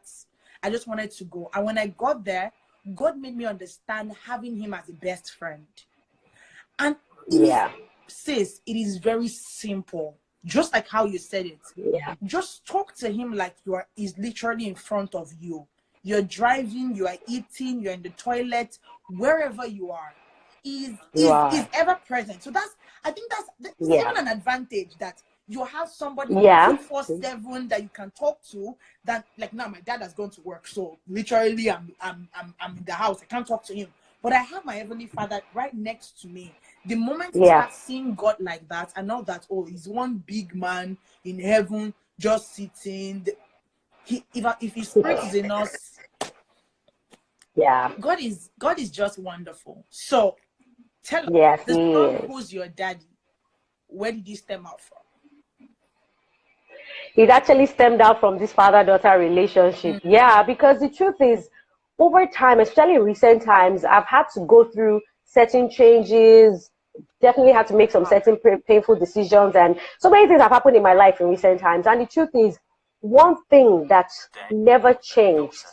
I just wanted to go. And when I got there, God made me understand having him as a best friend. And sis, it is very simple. Just like how you said it. Yeah. Just talk to him like he's literally in front of you. You're driving, you are eating, you're in the toilet, wherever you are. Is ever present. So I think that's even an advantage, that you have somebody 24/7 that you can talk to. That, like, now my dad has gone to work, so literally I'm in the house. I can't talk to him. But I have my Heavenly Father right next to me. The moment you start seeing God like that, and not that, oh, he's one big man in heaven just sitting. If his spirit is in us, God is just wonderful. So tell us, the song Who's Your Daddy, where did you stem out from? It actually stemmed out from this father-daughter relationship. Yeah, because the truth is, over time, especially in recent times, I've had to go through certain changes, definitely had to make some certain painful decisions, and so many things have happened in my life in recent times. And the truth is, one thing that never changed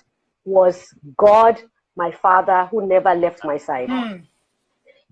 was God, my Father, who never left my side.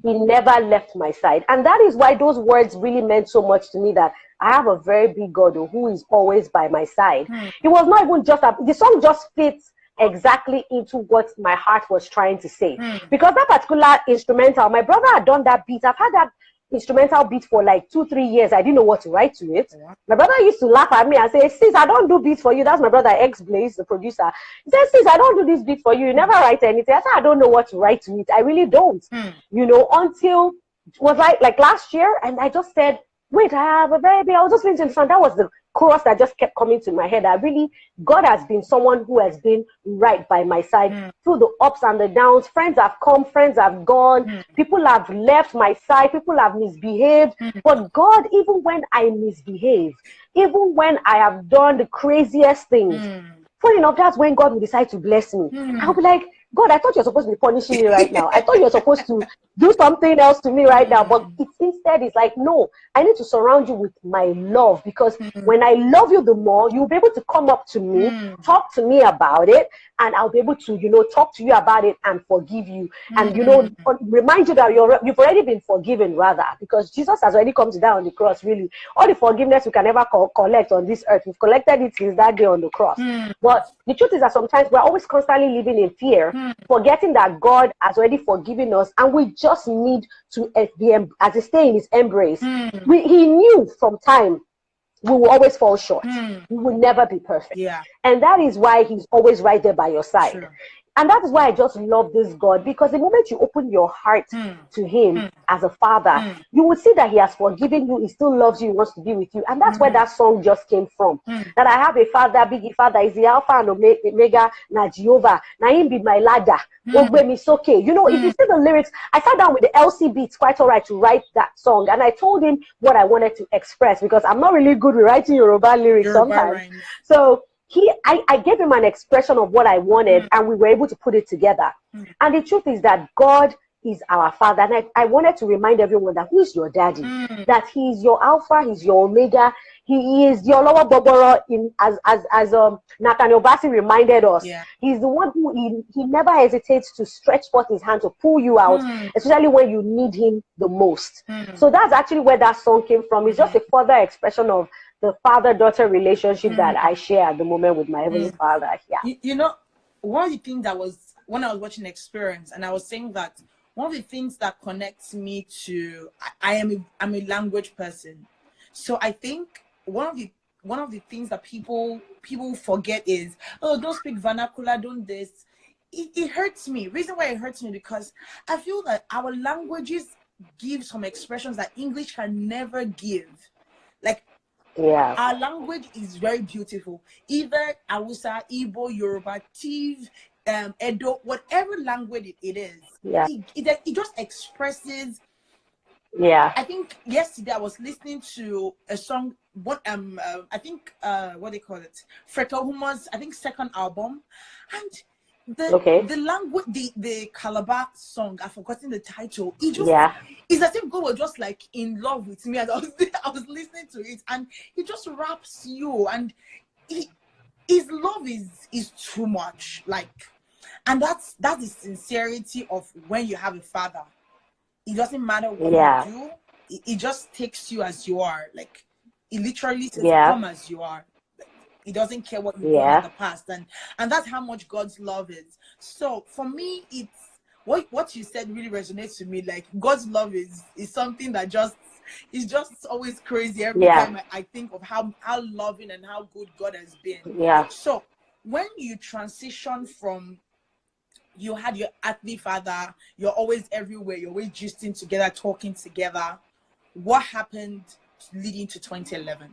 He never left my side. And that is why those words really meant so much to me, that I have a very big God who is always by my side. It was not even just the song just fits exactly into what my heart was trying to say. Because that particular instrumental, my brother had done that beat. I've had that instrumental beat for like 2-3 years. I didn't know what to write to it. My brother used to laugh at me and say, sis, I don't do beats for you. That's my brother X-Blaze, the producer. He said, sis, I don't do this beat for you. You never write anything. I said, I don't know what to write to it. I really don't. You know, until it was like last year, and I just said, wait, I have a baby. I was just listening to something. That was the chorus that just kept coming to my head. God has been someone who has been right by my side through the ups and the downs. Friends have come, friends have gone. People have left my side. People have misbehaved. But God, even when I misbehave, even when I have done the craziest things, funny enough, that's when God will decide to bless me. I'll be like, God, I thought you're supposed to be punishing me right now. I thought you're supposed to do something else to me right now. But instead, it's like, no, I need to surround you with my love, because when I love you the more, you'll be able to come up to me, talk to me about it, and I'll be able to, talk to you about it and forgive you. And, remind you that you've already been forgiven, rather, because Jesus has already come to die on the cross, really. All the forgiveness we can ever collect on this earth, we've collected it since that day on the cross. But the truth is that sometimes we're always constantly living in fear, forgetting that God has already forgiven us, and we just need to be, as they stay in his embrace. He knew from time we will always fall short. We will never be perfect. And that is why he's always right there by your side. And that is why I just love this God, because the moment you open your heart to him as a father, you will see that he has forgiven you, he still loves you, he wants to be with you. And that's where that song just came from. That I have a father, big father, is the Alpha and Omega, na Jehovah, na him be my ladder. It's okay. If you see the lyrics, I sat down with the LC Beats, quite all right, to write that song. And I told him what I wanted to express, because I'm not really good with writing Yoruba lyrics sometimes. Right. So I gave him an expression of what I wanted, and we were able to put it together. And the truth is that God is our Father. And I wanted to remind everyone that who is your daddy? That he is your Alpha, he's your Omega, he is your lower Boboro, as Nathaniel Bassi reminded us. He's the one who he never hesitates to stretch forth his hand to pull you out, especially when you need him the most. So that's actually where that song came from. It's just a further expression of the father-daughter relationship that I share at the moment with my Heavenly Father. One of the things that was, when I was watching Experience, and I was saying that one of the things that connects me to, I'm a language person. So I think one of the things that people forget is, oh, don't speak vernacular, don't this. It hurts me. Reason why it hurts me, because I feel that our languages give some expressions that English can never give. Like, our language is very beautiful. Either Hausa, Igbo, Yoruba, Tiv, Edo, whatever language it is, it just expresses. I think yesterday I was listening to a song. I think what they call it, Freckle Huma's, I think, second album, and the language, the Calabar song, I've forgotten the title. It just it's as if God was just like in love with me, and I was listening to it, and he just wraps you, and his love is too much. Like, And that's the sincerity of when you have a father. It doesn't matter what you do. It just takes you as you are. Like, it literally says, come as you are. It doesn't care what you've done in the past. And that's how much God's love is. So for me, it's what you said really resonates with me. Like, God's love is something that is just always crazy every time I think of how loving and how good God has been. Yeah. So when you transition from, you had your earthly father, you're always everywhere, you're always gisting together, talking together, what happened leading to 2011?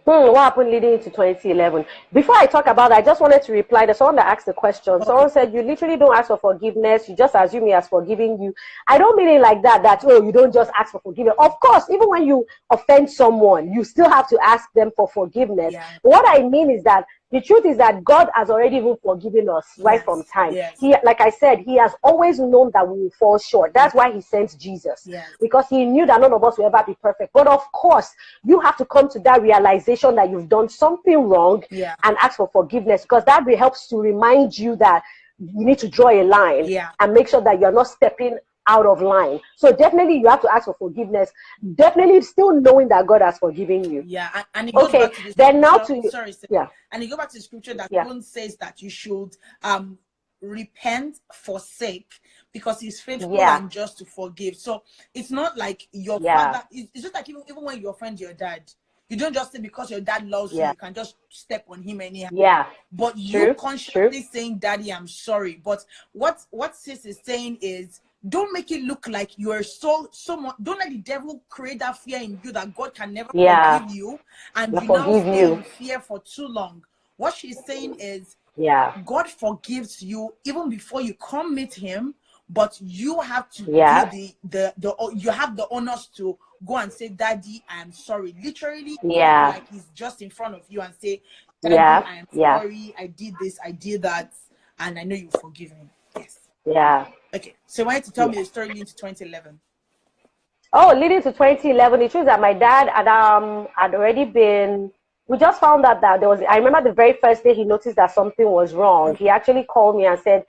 What happened leading into 2011? Before I talk about that, I just wanted to reply to someone that asked the question. Okay. Someone said, you literally don't ask for forgiveness. You just assume he has forgiven you. I don't mean it like that, oh, you don't just ask for forgiveness. Of course, even when you offend someone, you still have to ask them for forgiveness. Yeah. But what I mean is that the truth is that God has already even forgiven us right from time. Yes. He, like I said, he has always known that we will fall short. That's why he sent Jesus. Yes. Because he knew that none of us will ever be perfect. But of course, you have to come to that realization that you've done something wrong and ask for forgiveness, because that helps to remind you that you need to draw a line and make sure that you're not stepping out of line. So definitely you have to ask for forgiveness. Definitely still knowing that God has forgiven you. Yeah, and it goes back to this then now to and you go back to the scripture that even says that you should repent, forsake, because he's faithful and just to forgive. So it's not like your father. It's just like even when you offend your dad, you don't just say because your dad loves you, you can just step on him anyhow. Yeah. But you consciously saying, Daddy, I'm sorry. But what sis is saying is, don't make it look like you are someone. Don't let the devil create that fear in you that God can never forgive you, and you now stay in fear for too long. What she's saying is, God forgives you even before you come meet him, but you have to do you have the honors to go and say, Daddy, I am sorry. Literally, like he's just in front of you and say, Daddy, I am sorry. I did this, I did that, and I know you forgive me. Yes. Yeah. Okay, so why don't you tell me the story leading to 2011? Oh, leading to 2011, it shows that my dad had already been. We just found out that there was. I remember the very first day he noticed that something was wrong. He actually called me and said,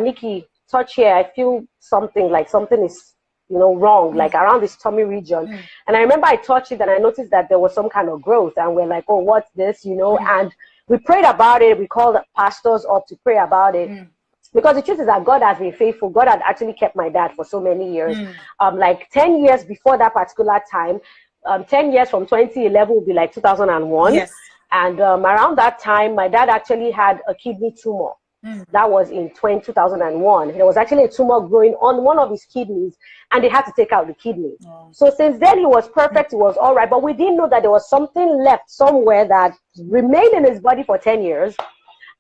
"Nikki, touch here. I feel something like something is, wrong, like around this tummy region." And I remember I touched it and I noticed that there was some kind of growth. And we're like, "Oh, what's this?" And we prayed about it. We called the pastors up to pray about it. Because the truth is that God has been faithful. God had actually kept my dad for so many years. Like 10 years before that particular time, 10 years from 2011 would be like 2001. Yes. And around that time, my dad actually had a kidney tumor. That was in 2001. There was actually a tumor growing on one of his kidneys, and they had to take out the kidney. So since then, he was perfect. He was all right. But we didn't know that there was something left somewhere that remained in his body for 10 years.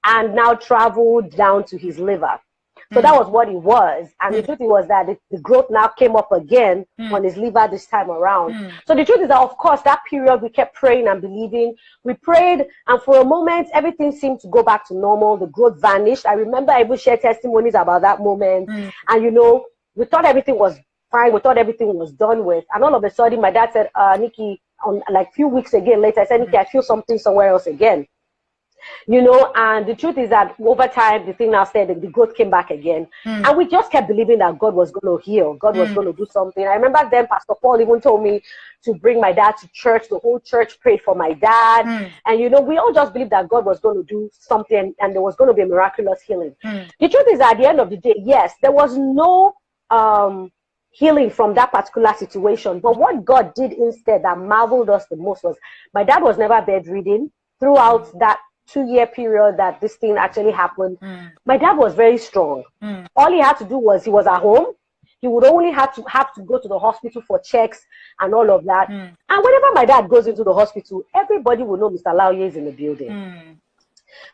And now traveled down to his liver. So that was what it was. And the truth was that the growth now came up again on his liver this time around. So the truth is that, of course, that period we kept praying and believing. We prayed, and for a moment, everything seemed to go back to normal. The growth vanished. I remember I even shared testimonies about that moment. And, we thought everything was fine. We thought everything was done with. And all of a sudden, my dad said, Nikki, like a few weeks again later, I said, Nikki, I feel something somewhere else again. And the truth is that over time, the thing now said that the growth came back again. And we just kept believing that God was going to heal. God was going to do something. I remember then Pastor Paul even told me to bring my dad to church. The whole church prayed for my dad. And, we all just believed that God was going to do something and there was going to be a miraculous healing. The truth is that at the end of the day, yes, there was no healing from that particular situation. But what God did instead that marveled us the most was my dad was never bedridden throughout that 2-year period that this thing actually happened. My dad was very strong. All he had to do was he was at home. He would only have to go to the hospital for checks and all of that. And whenever my dad goes into the hospital, everybody will know Mr. Laoye is in the building.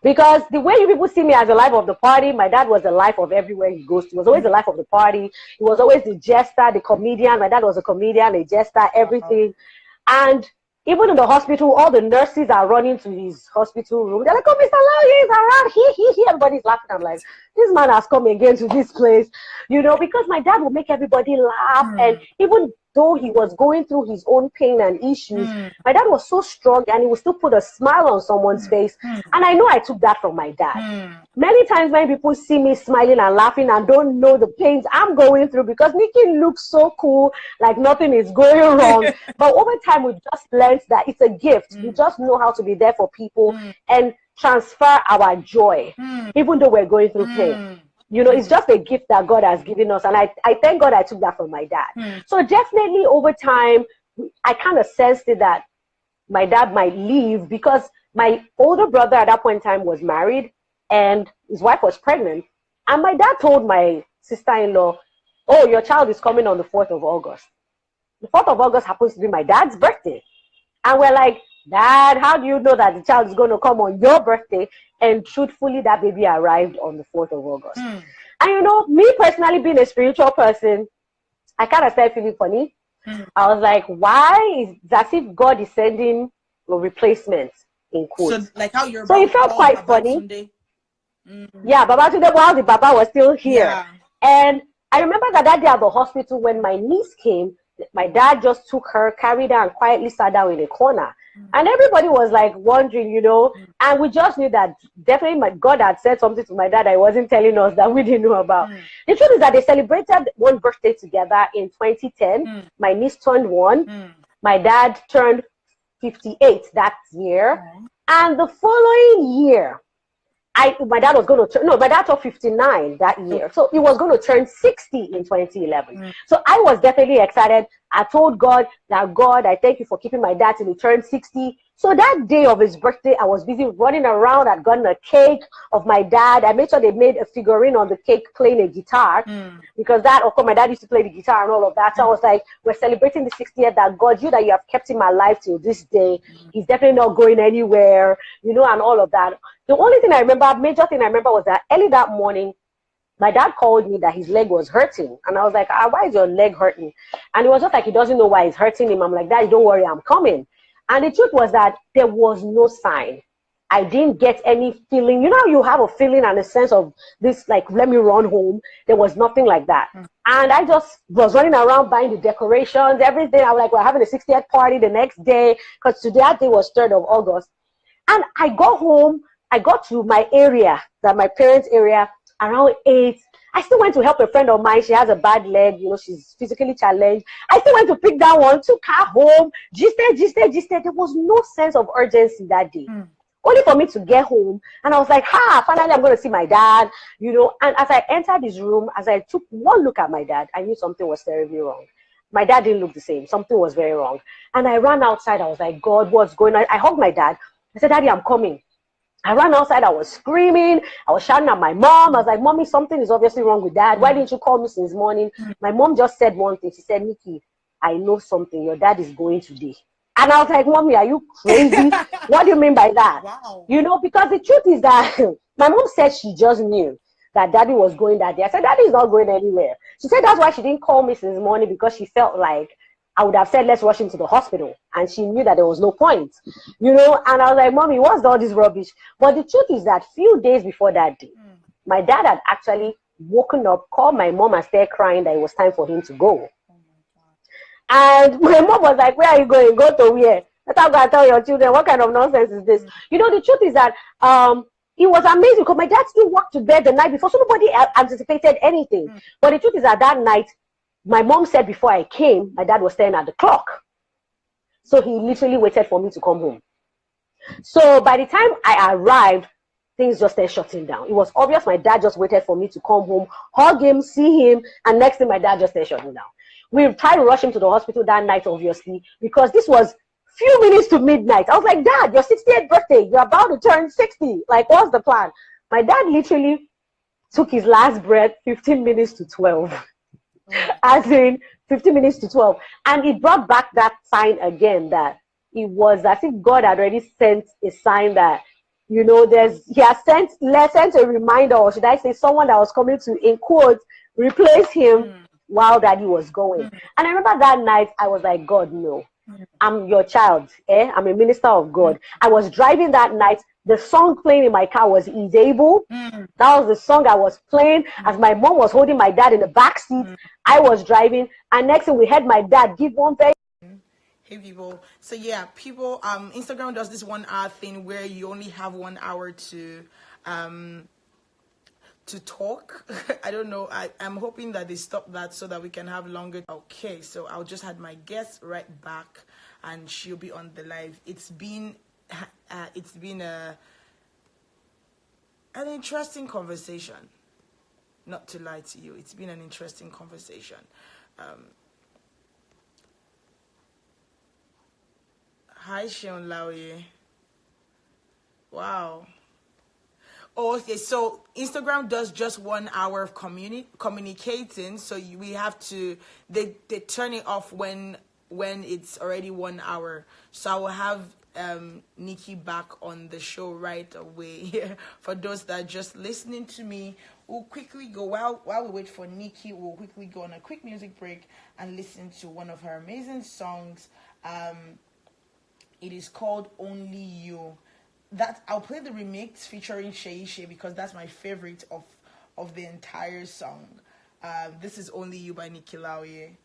Because the way you people see me as the life of the party, my dad was the life of everywhere he goes to. He was always the life of the party. He was always the jester, the comedian. My dad was a comedian, a jester, everything. And even in the hospital, all the nurses are running to his hospital room. They're like, "Oh, Mr. Laoye is around. He. Everybody's laughing. I'm like, this man has come again to this place, because my dad would make everybody laugh. And even though he was going through his own pain and issues, my dad was so strong and he would still put a smile on someone's face. And I know I took that from my dad. Many times when people see me smiling and laughing and don't know the pains I'm going through, because Nikki looks so cool, like nothing is going wrong. But over time, we just learned that it's a gift. We just know how to be there for people and transfer our joy, even though we're going through pain. You know, it's just a gift that God has given us. And I thank God I took that from my dad. So definitely over time, I kind of sensed it that my dad might leave, because my older brother at that point in time was married and his wife was pregnant. And my dad told my sister-in-law, oh, your child is coming on the 4th of August. The 4th of August happens to be my dad's birthday. And we're like, Dad, how do you know that the child is going to come on your birthday? And truthfully, that baby arrived on the 4th of August. And you know, me personally being a spiritual person, I kind of started feeling funny. I was like, why is it as if God is sending a replacement in quotes? So like how you're so it felt quite funny. Yeah, Babatunde, while the Baba was still here. Yeah. And I remember that day at the hospital when my niece came, my dad just took her, carried her, and quietly sat down in a corner. And everybody was like wondering, you know, and we just knew that definitely my God had said something to my dad I wasn't telling us that we didn't know about. The truth is that they celebrated one birthday together in 2010. My niece turned 1. My dad turned 58 that year. And the following year, my dad was going to turn, no, my dad turned 59 that year. So he was going to turn 60 in 2011. So I was definitely excited. I told God that, God, I thank you for keeping my dad till he turned 60. So that day of his birthday, I was busy running around. I'd gotten a cake of my dad. I made sure they made a figurine on the cake playing a guitar, because that, of course, my dad used to play the guitar and all of that. So I was like, we're celebrating the 60th, that God, you that you have kept in my life till this day, he's definitely not going anywhere, you know, and all of that. The only thing I remember, major thing I remember, was that early that morning, my dad called me that his leg was hurting. And I was like, why is your leg hurting? And it was just like, he doesn't know why it's hurting him. I'm like, Dad, don't worry, I'm coming. And the truth was that there was no sign. I didn't get any feeling. You know, you have a feeling and a sense of this, like, let me run home. There was nothing like that. And I just was running around buying the decorations, everything. I was like, we're having a 60th party the next day, because that day was 3rd of August. And I got home. I got to my area, my parents' area, around 8. I still went to help a friend of mine. She has a bad leg, you know, she's physically challenged. I still went to pick that one, took her home, gisted. There was no sense of urgency that day. Only for me to get home, and I was like, finally I'm going to see my dad, you know. And as I entered his room, as I took one look at my dad, I knew something was terribly wrong. My dad didn't look the same. Something was very wrong. And I ran outside. I was like, God, what's going on? I hugged my dad. I said, Daddy, I'm coming. I ran outside. I was screaming. I was shouting at my mom. I was like, Mommy, something is obviously wrong with Dad. Why didn't you call me since morning? My mom just said one thing. She said, Nikki, I know something. Your dad is going today. And I was like, Mommy, are you crazy? What do you mean by that? Wow. You know, because the truth is that my mom said she just knew that Daddy was going that day. I said, Daddy is not going anywhere. She said that's why she didn't call me since morning, because she felt like I would have said, let's rush him to the hospital. And she knew that there was no point, you know. And I was like, Mommy, what's all this rubbish? But the truth is that few days before that day, my dad had actually woken up, called my mom, and started crying that it was time for him to go. And my mom was like, where are you going? Go to where? That's how I'm going to tell your children. What kind of nonsense is this? You know, the truth is that it was amazing, because my dad still walked to bed the night before, so nobody anticipated anything. But the truth is that night, my mom said before I came, my dad was staring at the clock. So he literally waited for me to come home. So by the time I arrived, things just started shutting down. It was obvious my dad just waited for me to come home, hug him, see him, and next thing my dad just started shutting down. We tried to rush him to the hospital that night, obviously, because this was few minutes to midnight. I was like, Dad, your 60th birthday, you're about to turn 60. Like, what's the plan? My dad literally took his last breath 15 minutes to 12. As in 15 minutes to 12. And it brought back that sign again, that it was as if God had already sent a sign that, you know, he has sent a reminder, or should I say someone that was coming to, in quotes, replace him while Daddy was going. And I remember that night, I was like, God, no. I'm your child. I'm a minister of God. I was driving that night. the song playing in my car was Is Able. Mm. That was the song I was playing as my mom was holding my dad in the back seat. I was driving, and next thing we heard my dad give one very. Hey people, so yeah, people, Instagram does this 1 hour thing where you only have 1 hour to talk. I don't know. I'm hoping that they stop that so that we can have longer. Okay, so I'll just have my guest right back, and she'll be on the live. It's been an interesting conversation. Not to lie to you, it's been an interesting conversation. Hi, Sean Laoye. Wow. Oh, okay, so Instagram does just 1 hour of communicating, so we have to, they turn it off when it's already 1 hour. So I will have Nikki back on the show right away. For those that are just listening to me, we'll quickly go, while we wait for Nikki, we'll quickly go on a quick music break and listen to one of her amazing songs. It is called Only You. That I'll play the remix featuring Shay because that's my favorite of the entire song. This is Only You by Nikki Laoye.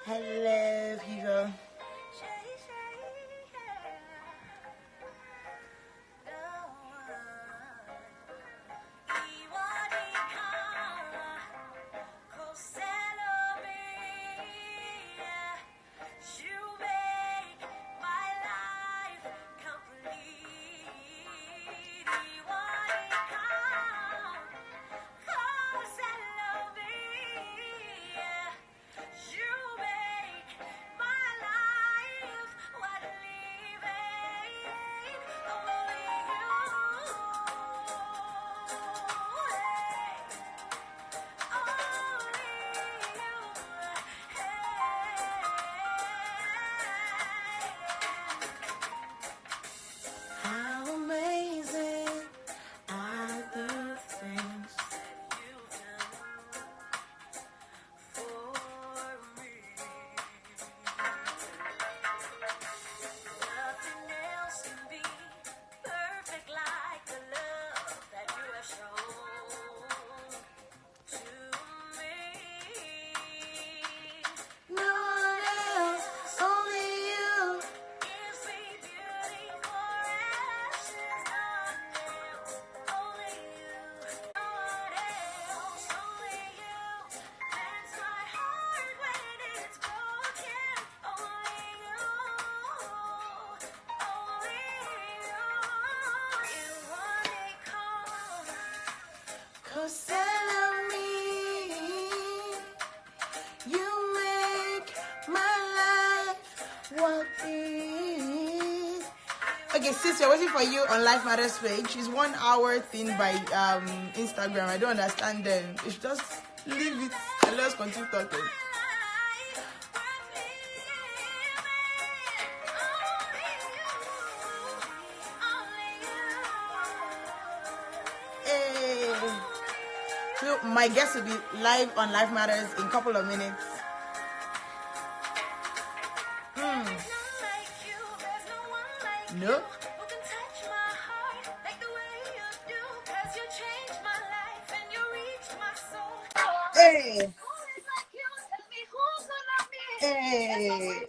Hello, people. Okay, sis, we're waiting for you on Life Matters page. It's 1 hour thing by Instagram. I don't understand them. It's just leave it and let's continue talking. Hey. So my guest will be live on Life Matters in a couple of minutes. No. Hey. Hey.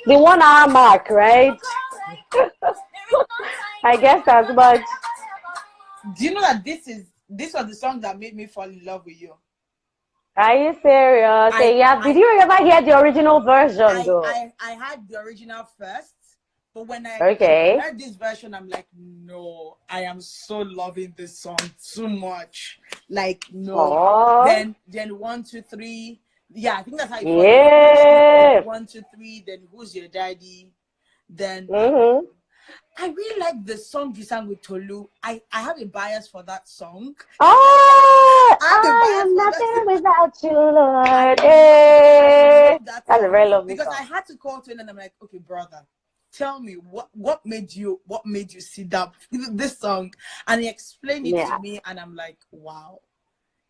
The 1 hour mark, right? I guess as much. Do you know that this was the song that made me fall in love with you? Are you serious? Did you ever hear the original version though? I had the original first, but when I heard this version, I'm like, no, I am so loving this song too much. Like, no. Aww. Then 1, 2, 3. Yeah, I think that's how it was. 1, 2, 3. Then Who's Your Daddy? Then I really like the song you sang with Tolu. I have a bias for that song. I am nothing without you, Lord. That's a very lovely because song. I had to call to him and I'm like, okay, brother, tell me what made you see that this song, and he explained it to me, and I'm like, wow,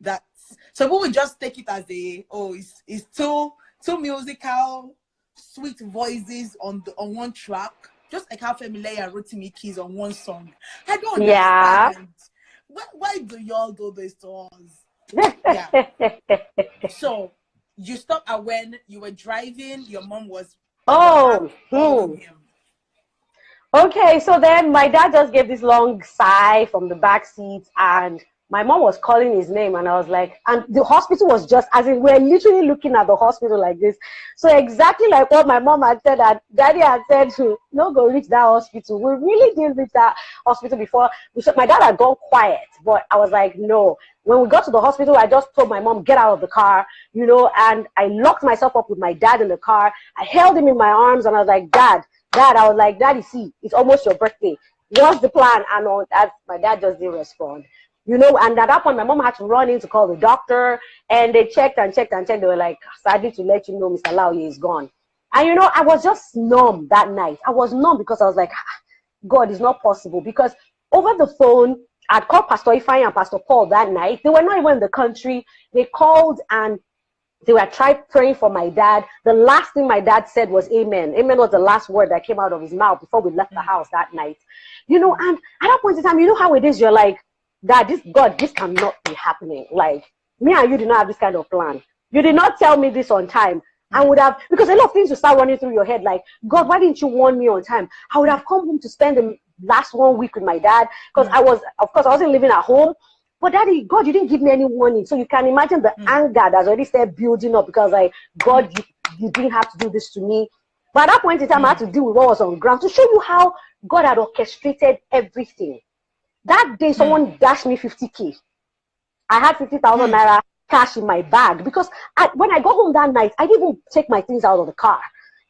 that's so. We would just take it as it's too two musical, sweet voices on one track, just like how Femile and Rotimi Keys on one song. I don't Yeah. understand. Why do y'all do this to us? Yeah. So you stopped at when you were driving, your mom was at the back calling him. Okay, so then my dad just gave this long sigh from the back seat, and my mom was calling his name, and I was like, and the hospital was just, as in, we're literally looking at the hospital like this. So exactly like what my mom had said, that daddy had said to no go reach that hospital. We really didn't reach that hospital before. My dad had gone quiet, but I was like, no. When we got to the hospital, I just told my mom, get out of the car, you know, and I locked myself up with my dad in the car. I held him in my arms, and I was like, Dad, I was like, Daddy, see, it's almost your birthday. What's the plan? And on that, my dad just didn't respond. You know, and at that point, my mom had to run in to call the doctor, and they checked and checked and checked. They were like, sadly to let you know, Mr. Laoye is gone. And, you know, I was just numb that night. I was numb because I was like, God, it's not possible. Because over the phone, I'd called Pastor Ifeanyi and Pastor Paul that night. They were not even in the country. They called and they were trying praying for my dad. The last thing my dad said was amen. Amen was the last word that came out of his mouth before we left the house that night. You know, and at that point in time, you know how it is. You're like, Dad, this cannot be happening. Like, me and you did not have this kind of plan. You did not tell me this on time. I would have, because a lot of things will start running through your head. Like, God, why didn't you warn me on time? I would have come home to spend the last 1 week with my dad. Because I wasn't living at home. But Daddy, God, you didn't give me any warning. So you can imagine the anger that's already started building up, because like, God, you didn't have to do this to me. But at that point in time, I had to deal with what was on ground to show you how God had orchestrated everything. That day, someone dashed me 50K. I had 50,000 naira cash in my bag, because when I got home that night, I didn't even take my things out of the car.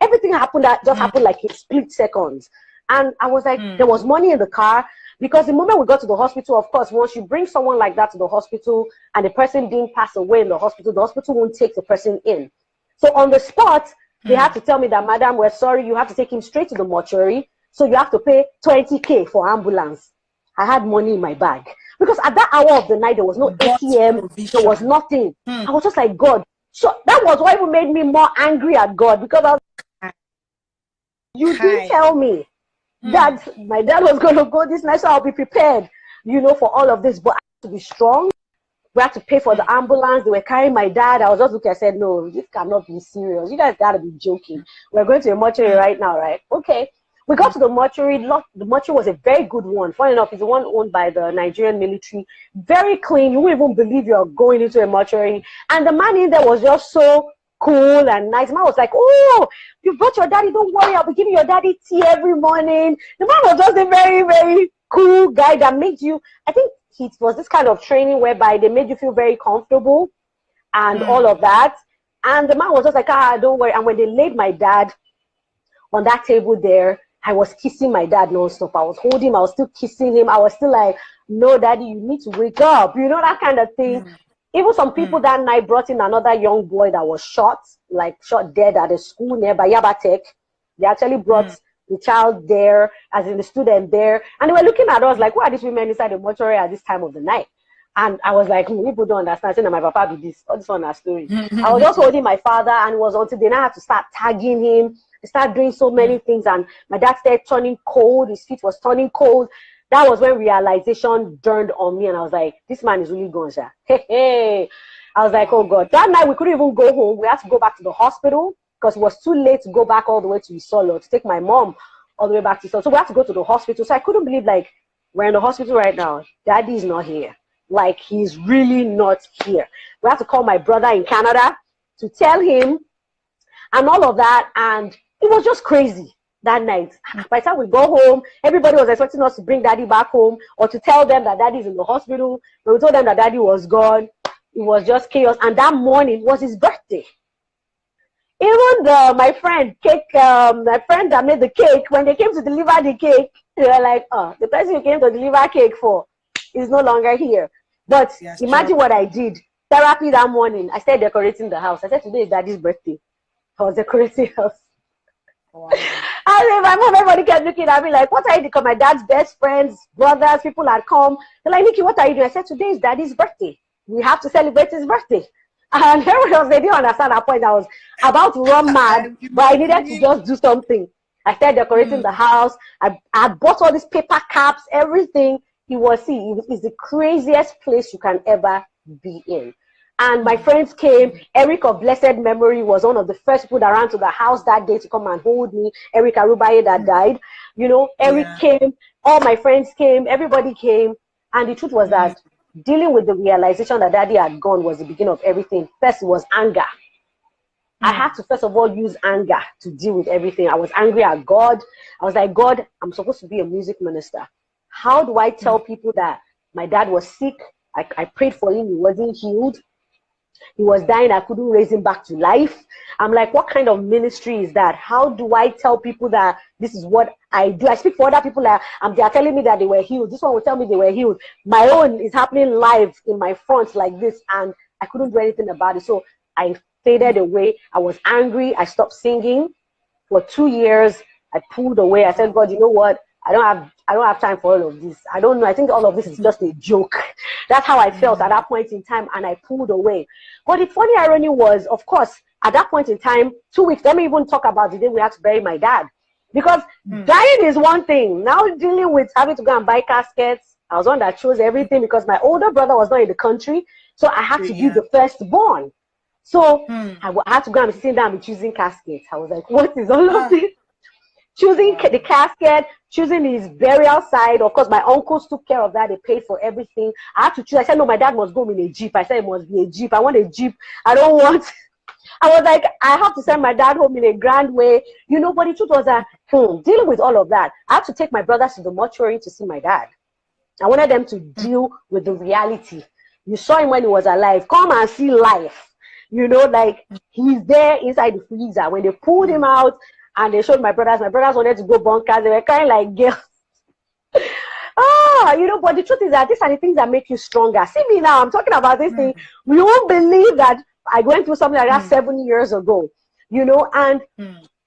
Everything happened happened like in split seconds. And I was like, there was money in the car. Because the moment we got to the hospital, of course, once you bring someone like that to the hospital and the person didn't pass away in the hospital won't take the person in. So on the spot, they had to tell me that, Madam, we're sorry, you have to take him straight to the mortuary. So you have to pay 20K for ambulance. I had money in my bag. Because at that hour of the night, there was no ATM, there was nothing. I was just like, God. So that was what even made me more angry at God, because I was, you didn't tell me that my dad was going to go this night, so I'll be prepared, you know, for all of this. But I had to be strong. We had to pay for the ambulance. They were carrying my dad. I was just looking, I said, no, this cannot be serious. You guys got to be joking. We're going to a mortuary right now, right? Okay. We got to the mortuary. The mortuary was a very good one. Funny enough, it's the one owned by the Nigerian military. Very clean. You wouldn't even believe you're going into a mortuary. And the man in there was just so cool and nice. The man was like, oh, you brought your daddy, don't worry, I'll be giving your daddy tea every morning. The man was just a very, very cool guy that made you, I think it was this kind of training whereby they made you feel very comfortable and all of that. And the man was just like, don't worry. And when they laid my dad on that table there, I was kissing my dad nonstop. I was holding him, I was still kissing him. I was still like, no, Daddy, you need to wake up, you know, that kind of thing. Even some people that night brought in another young boy that was shot dead at a school nearby Yabatek. They actually brought the child there, as in the student there. And they were looking at us like, why are these women inside the mortuary at this time of the night? And I was like, people don't understand. Saying that my papa be this, all this one a story. I was just holding my father, and it was until they now had to start tagging him. They started doing so many things, and my dad started turning cold. His feet was turning cold. That was when realization dawned on me, and I was like, this man is really gone, sir. Hey. I was like, oh God. That night, we couldn't even go home. We had to go back to the hospital because it was too late to go back all the way to Isolo to take my mom all the way back to Isolo. So we had to go to the hospital. So I couldn't believe, like, we're in the hospital right now. Daddy is not here. Like, he's really not here. We had to call my brother in Canada to tell him and all of that. And it was just crazy that night. By the time we go home, everybody was expecting us to bring Daddy back home or to tell them that Daddy's in the hospital. When we told them that Daddy was gone, it was just chaos. And that morning was his birthday. Even my friend that made the cake, when they came to deliver the cake, they were like, oh, the person who came to deliver cake for is no longer here. But yes, imagine what I did. Therapy that morning. I started decorating the house. I said, today is Daddy's birthday. I was decorating the house. Wow. And my mom, everybody kept looking at me like, what are you doing? Because my dad's best friends, brothers, people had come. They're like, Nikki, what are you doing? I said, today is Daddy's birthday. We have to celebrate his birthday. And everyone else, they didn't understand that point. I was about to run mad, but I needed to just do something. I started decorating the house. I bought all these paper caps, everything. It's the craziest place you can ever be in. And my friends came. Eric of blessed memory was one of the first people that ran to the house that day to come and hold me. Eric Arubaye that died. You know, Eric came. All my friends came. Everybody came. And the truth was that dealing with the realization that daddy had gone was the beginning of everything. First, it was anger. I had to first of all use anger to deal with everything. I was angry at God. I was like, God, I'm supposed to be a music minister. How do I tell people that my dad was sick? I prayed for him. He wasn't healed. He was dying. I couldn't raise him back to life. I'm like, what kind of ministry is that? How do I tell people that this is what I do? I speak for other people that they are telling me that they were healed. This one will tell me they were healed. My own is happening live in my front like this, and I couldn't do anything about it. So I faded away. I was angry. I stopped singing for 2 years. I pulled away. I said, God, you know what? I don't have time for all of this. I don't know. I think all of this is just a joke. That's how I felt at that point in time, and I pulled away. But the funny irony was, of course, at that point in time, 2 weeks, let me even talk about the day we had to bury my dad. Because dying is one thing. Now dealing with having to go and buy caskets, I was one that chose everything because my older brother was not in the country. So I had to be the firstborn. So I had to go and be sitting down and be choosing caskets. I was like, what is all of this? Choosing the casket, choosing his burial site. Of course, my uncles took care of that. They paid for everything. I had to choose. I said, no, my dad must go in a Jeep. I said, it must be a Jeep. I want a Jeep. I don't want... I was like, I have to send my dad home in a grand way. You know, but the truth was that, dealing with all of that, I had to take my brothers to the mortuary to see my dad. I wanted them to deal with the reality. You saw him when he was alive. Come and see life. You know, like, he's there inside the freezer. When they pulled him out, and they showed my brothers wanted to go bonkers. They were kind of like girls. You know, but the truth is that these are the things that make you stronger. See me now, I'm talking about this thing. You won't believe that I went through something like that 7 years ago, you know, and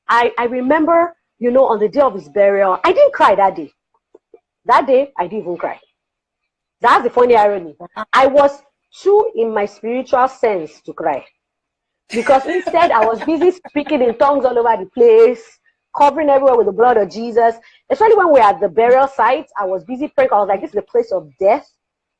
I remember, you know, on the day of his burial, I didn't cry that day. That day, I didn't even cry. That's the funny irony. I was too in my spiritual sense to cry. Because instead, I was busy speaking in tongues all over the place, covering everywhere with the blood of Jesus. Especially when we were at the burial site, I was busy praying. I was like, this is the place of death.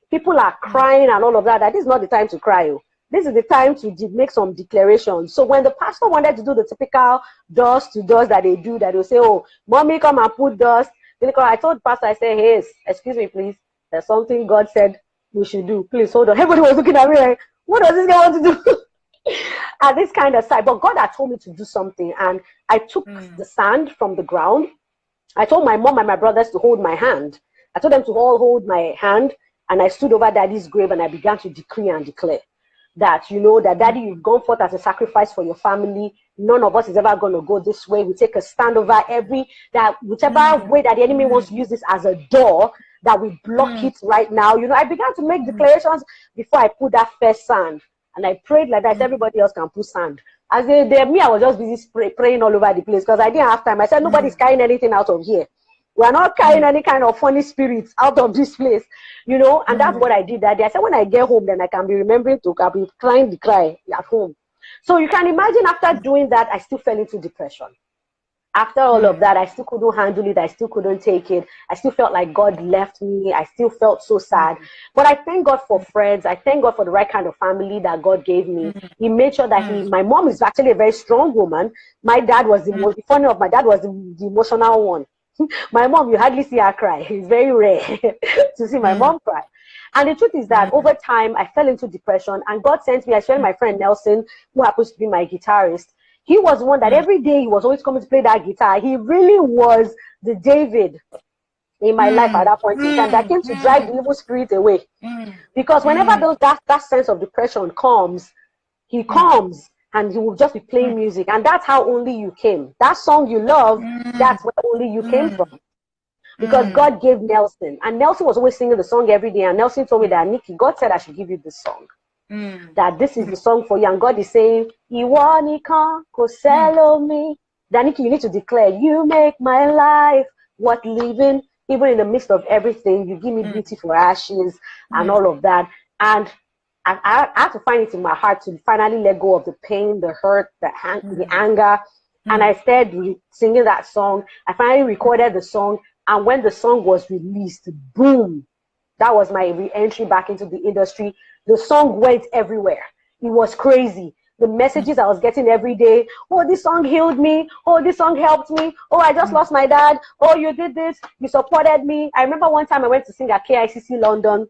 People are crying and all of that. That is not the time to cry. This is the time to make some declarations. So when the pastor wanted to do the typical dust to dust that they do, that they'll say, oh, mommy, come and put dust. I told the pastor, I said, hey, excuse me, please. There's something God said we should do. Please hold on. Everybody was looking at me like, what does this guy want to do? At this kind of side, but God had told me to do something, and I took the sand from the ground. I told my mom and my brothers to hold my hand. I told them to all hold my hand, and I stood over daddy's grave and I began to decree and declare that, you know, that daddy, you've gone forth as a sacrifice for your family. None of us is ever going to go this way. We take a stand over whichever way that the enemy wants to use this as a door, that we block it right now. You know, I began to make declarations before I put that first sand. And I prayed like that. Everybody else can put sand. As me, I was just busy praying all over the place because I didn't have time. I said, nobody's carrying anything out of here. We are not carrying any kind of funny spirits out of this place, you know. And that's what I did that day. I said, when I get home, then I can be remembering to be crying the cry at home. So you can imagine, after doing that, I still fell into depression. After all of that, I still couldn't handle it. I still couldn't take it. I still felt like God left me. I still felt so sad. But I thank God for friends. I thank God for the right kind of family that God gave me. He made sure that my mom is actually a very strong woman. My dad was funny enough, my dad was the emotional one. My mom, you hardly see her cry. It's very rare to see my mom cry. And the truth is that over time, I fell into depression, and God sent me, I shared my friend Nelson, who happens to be my guitarist. He was the one that every day he was always coming to play that guitar. He really was the David in my life at that point in time that came to drive the evil spirit away. Because whenever that sense of depression comes, he comes and he will just be playing music. And that's how Only You came. That song you love, that's where Only You came from. Because God gave Nelson. And Nelson was always singing the song every day. And Nelson told me that, Nikki, God said I should give you this song. That this is the song for you. And God is saying, Iwo nikan ko selo mi. That, Nikki, you need to declare, you make my life worth living. Even in the midst of everything, you give me beauty for ashes and all of that. And I had to find it in my heart to finally let go of the pain, the hurt, the anger. And I started singing that song. I finally recorded the song. And when the song was released, boom, that was my re-entry back into the industry. The song went everywhere. It was crazy. The messages I was getting every day, oh, this song healed me. Oh, this song helped me. Oh, I just lost my dad. Oh, you did this. You supported me. I remember one time I went to sing at KICC London,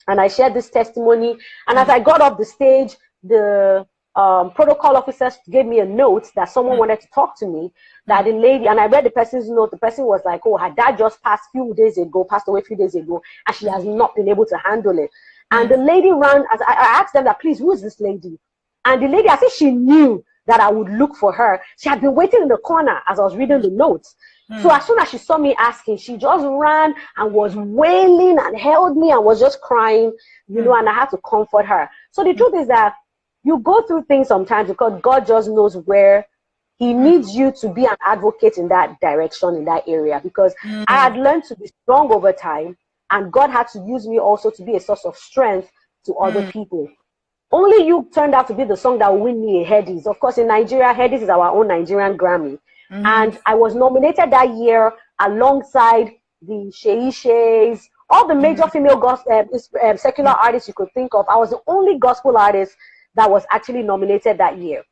and I shared this testimony. And as I got off the stage, the protocol officers gave me a note that someone wanted to talk to me, that the lady, and I read the person's note. The person was like, oh, her dad just passed away a few days ago, and she has not been able to handle it. And the lady ran, as I asked them that, please, who is this lady? And the lady, I said she knew that I would look for her. She had been waiting in the corner as I was reading the notes. So as soon as she saw me asking, she just ran and was wailing and held me and was just crying, and I had to comfort her. So the truth is that you go through things sometimes because God just knows where he needs you to be an advocate in that direction, in that area. Because I had learned to be strong over time, and God had to use me also to be a source of strength to other people. Only You turned out to be the song that will win me a Headies. Of course, in Nigeria, Headies is our own Nigerian Grammy. And I was nominated that year alongside the Sheis, all the major female gospel, secular artists you could think of. I was the only gospel artist that was actually nominated that year.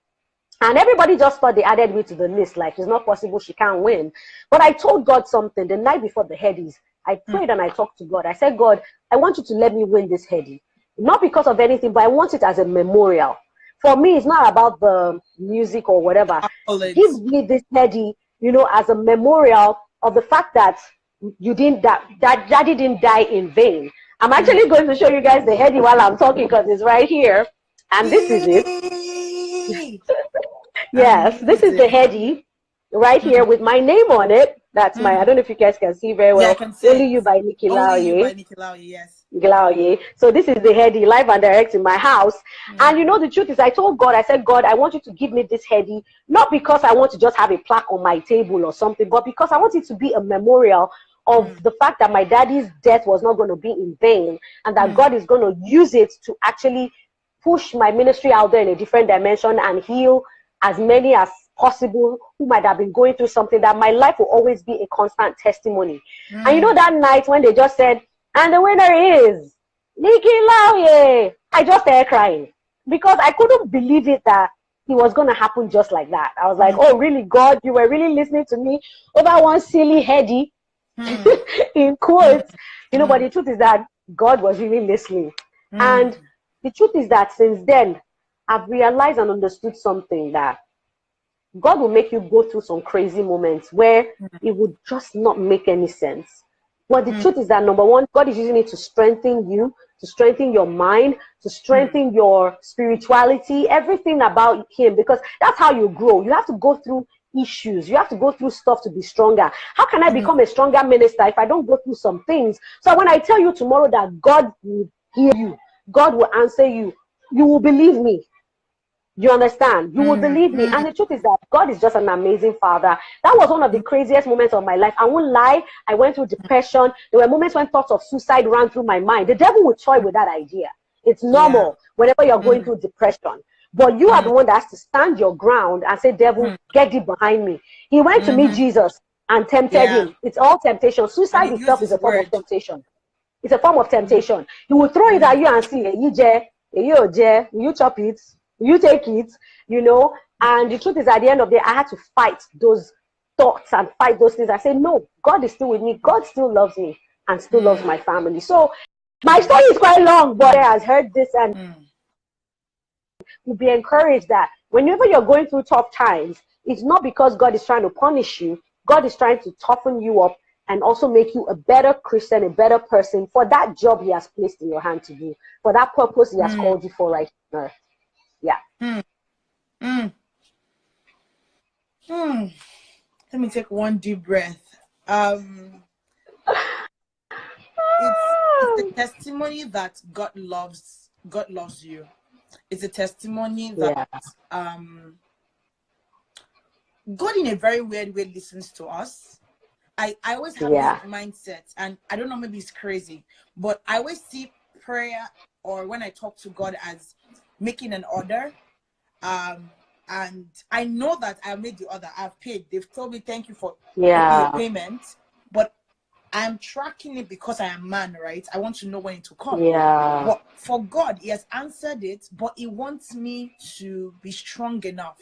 And everybody just thought they added me to the list, like it's not possible, she can't win. But I told God something the night before the Headies. I prayed and I talked to God. I said, God, I want you to let me win this Headie. Not because of anything, but I want it as a memorial. For me, it's not about the music or whatever. Give me this Headie, as a memorial of the fact that you didn't that Daddy didn't die in vain. I'm actually going to show you guys the Headie while I'm talking because it's right here. And this is it. Yes, this is the Headie right here with my name on it. That's my, I don't know if you guys can see very well. Yeah, I can see Only You by Nikki Laoye. Only You by Nikki Laoye, yes. Laoye. So this is the Headie, live and direct in my house. And the truth is, I told God, I said, God, I want you to give me this Headie, not because I want to just have a plaque on my table or something, but because I want it to be a memorial of the fact that my daddy's death was not going to be in vain, and that God is going to use it to actually push my ministry out there in a different dimension and heal as many as possible who might have been going through something, that my life will always be a constant testimony. And that night when they just said, and the winner is Nikki Laoye, I just started crying because I couldn't believe it that it was going to happen just like that. I was like, oh, really, God, you were really listening to me over one silly Headie, in quotes, but the truth is that God was really listening. And the truth is that since then, I've realized and understood something, that God will make you go through some crazy moments where it would just not make any sense. But the truth is that, number one, God is using it to strengthen you, to strengthen your mind, to strengthen your spirituality, everything about him, because that's how you grow. You have to go through issues. You have to go through stuff to be stronger. How can I become a stronger minister if I don't go through some things? So when I tell you tomorrow that God will hear you, God will answer you, you will believe me. You understand? You will believe me. And the truth is that God is just an amazing father. That was one of the craziest moments of my life. I won't lie. I went through depression. There were moments when thoughts of suicide ran through my mind. The devil will toy with that idea. It's normal whenever you're going through depression. But you are the one that has to stand your ground and say, devil, get thee behind me. He went to meet Jesus and tempted him. It's all temptation. Suicide itself is a form of temptation. It's a form of temptation. He will throw it at you and say, you chop it? You take it, and the truth is, at the end of the day, I had to fight those thoughts and fight those things. I said, no, God is still with me. God still loves me and still loves my family. So my story is quite long, but I has heard this and will be encouraged that whenever you're going through tough times, it's not because God is trying to punish you. God is trying to toughen you up and also make you a better Christian, a better person for that job he has placed in your hand to do, for that purpose he has called you for right now. Yeah. Let me take one deep breath. It's a testimony that God loves you. It's a testimony that God in a very weird way listens to us. I always have this mindset, and I don't know, maybe it's crazy, but I always see prayer or when I talk to God as making an order, and I know that I made the order, I've paid, they've told me thank you for your payment, but I'm tracking it because I am man, right? I want to know when it will come. Yeah. But for God, he has answered it, but he wants me to be strong enough.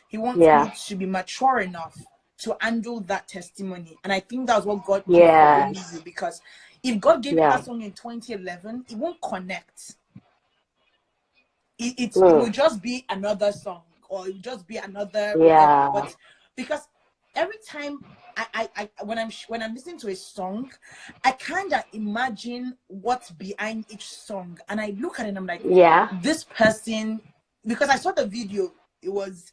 He wants me to be mature enough to handle that testimony. And I think that's what God did for only you. Because if God gave you that song in 2011, it won't connect. It will just be another song, or it will just be another whatever. But because every time when I'm listening to a song, I kind of imagine what's behind each song, and I look at it and I'm like, this person, because I saw the video, it was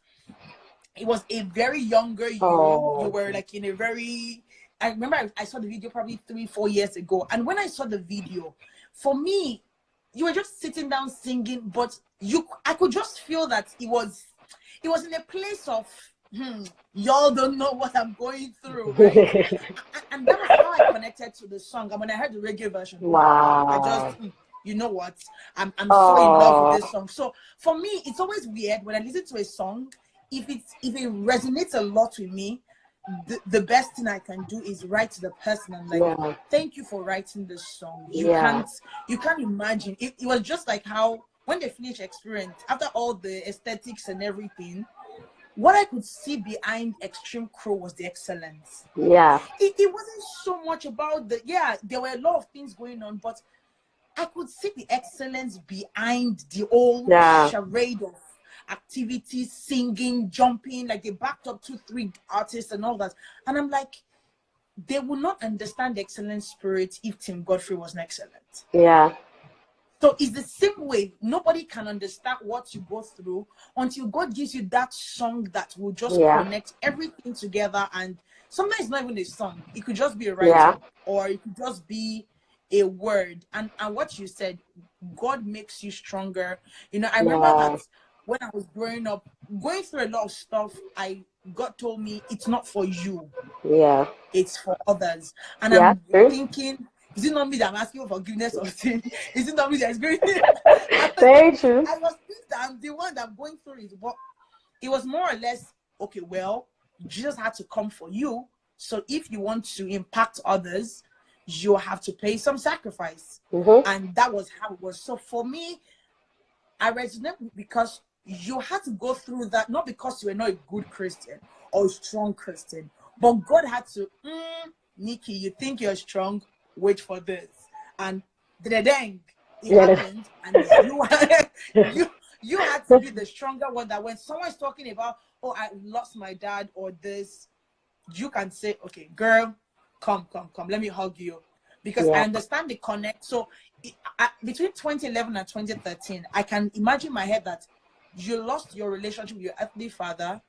a very younger you. You were like in a very, I remember I saw the video probably 3-4 years ago, and when I saw the video, for me, you were just sitting down singing, but I could just feel that it was in a place of y'all don't know what I'm going through, right? and that was how I connected to the song. And when I heard the reggae version, I just you know what, I'm so in love with this song. So for me, it's always weird when I listen to a song, if it resonates a lot with me, the best thing I can do is write to the person and like, thank you for writing this song. You can't imagine. It was just like how when they finished Experience, after all the aesthetics and everything, what I could see behind Extreme Crow was the excellence. It wasn't so much about there were a lot of things going on, but I could see the excellence behind the old charade of activities, singing, jumping, like they backed up 2-3 artists and all that. And I'm like, they will not understand the excellent spirit if Tim Godfrey wasn't excellent. So it's the same way. Nobody can understand what you go through until God gives you that song that will just connect everything together. And sometimes it's not even a song. It could just be a writing, or it could just be a word. And what you said, God makes you stronger. You know, I remember that when I was growing up, going through a lot of stuff, God told me it's not for you. It's for others. And I'm thinking, is it not me that I'm asking for forgiveness of sin? Is it not me that is going Very true. I was thinking that I'm the one that I'm going through it. But it was more or less, okay, well, Jesus had to come for you. So if you want to impact others, you have to pay some sacrifice. And that was how it was. So for me, I resonate because you had to go through that, not because you were not a good Christian or a strong Christian, but God had to, Nikki, you think you're strong? Wait for this. And it happened, and you had to be the stronger one, that when someone's talking about, oh, I lost my dad or this, you can say, okay, girl, come, let me hug you. Because I understand the connect. So between 2011 and 2013, I can imagine in my head that you lost your relationship with your earthly father,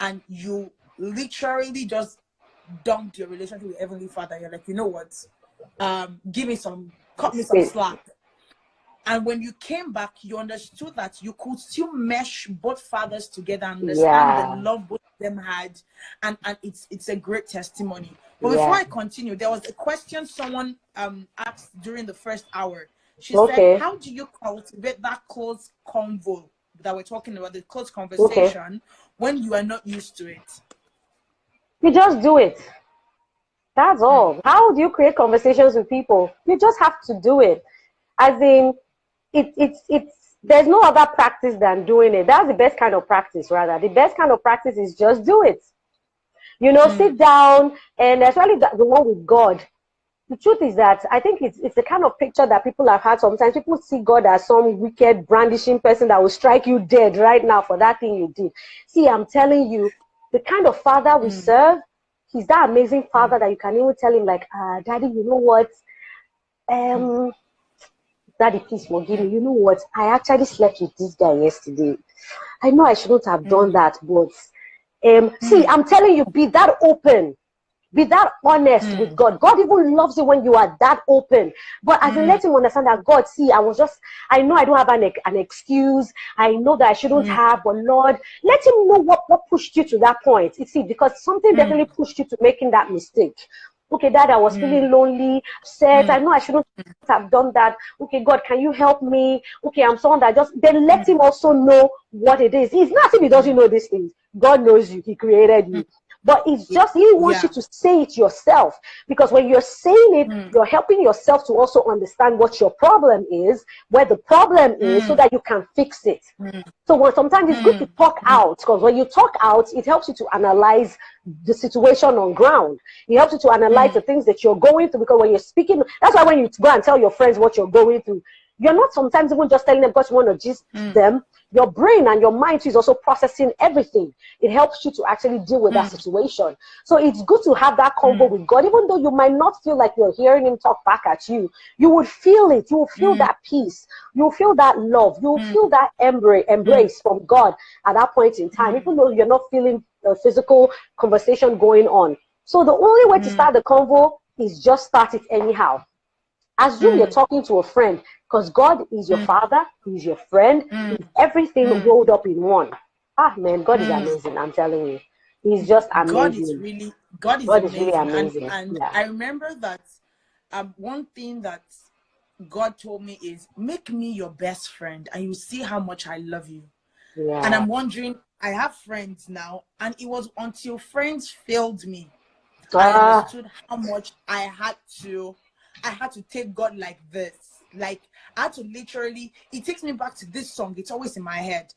and you literally just dumped your relationship with your heavenly father. You're like, you know what? Cut me some slack. And when you came back, you understood that you could still mesh both fathers together and understand the love both of them had, and it's a great testimony. But before I continue, there was a question someone asked during the first hour. She said, how do you cultivate that close convo that we're talking about, the close conversation, when you are not used to it? You just do it. That's all. How do you create conversations with people? You just have to do it. As in, there's no other practice than doing it. That's the best kind of practice, rather. The best kind of practice is just do it. You know, sit down, and especially the one with God. The truth is that I think it's the kind of picture that people have had sometimes. People see God as some wicked, brandishing person that will strike you dead right now for that thing you did. See, I'm telling you, the kind of father we serve, he's that amazing father that you can even tell him, like, Daddy, you know what? Daddy, please forgive me. You know what? I actually slept with this guy yesterday. I know I shouldn't have done that, but see, I'm telling you, be that open. Be that honest with God. God even loves it when you are that open. But as in, let him understand that, God, see, I know I don't have an excuse. I know that I shouldn't have, but Lord, let him know what pushed you to that point. You see, because something definitely pushed you to making that mistake. Okay, Dad, I was feeling lonely, upset. I know I shouldn't have done that. Okay, God, can you help me? Okay, I'm someone that just, then let him also know what it is. It's not as if he doesn't know these things. God knows you. He created you. But it's just, he wants you to say it yourself. Because when you're saying it, you're helping yourself to also understand what your problem is, where the problem is, so that you can fix it. So sometimes it's good to talk out, because when you talk out, it helps you to analyze the situation on ground. It helps you to analyze the things that you're going through, because when you're speaking, that's why when you go and tell your friends what you're going through, you're not sometimes even just telling them because you want to gist them. Your brain and your mind is also processing everything. It helps you to actually deal with that situation. So it's good to have that convo with God, even though you might not feel like you're hearing him talk back at you. You would feel it. You will feel that peace. You will feel that love. You will feel that embrace from God at that point in time, even though you're not feeling a physical conversation going on. So the only way to start the convo is just start it anyhow. Assume you're talking to a friend, because God is your father, he's your friend, he's everything rolled up in one. Ah, man, God is amazing, I'm telling you. He's just amazing. God is Really amazing. And I remember that one thing that God told me is, make me your best friend and you see how much I love you. And I'm wondering, I have friends now, and it was until friends failed me, I understood how much I had to take God like this. Like, I had to literally, it takes me back to this song. It's always in my head.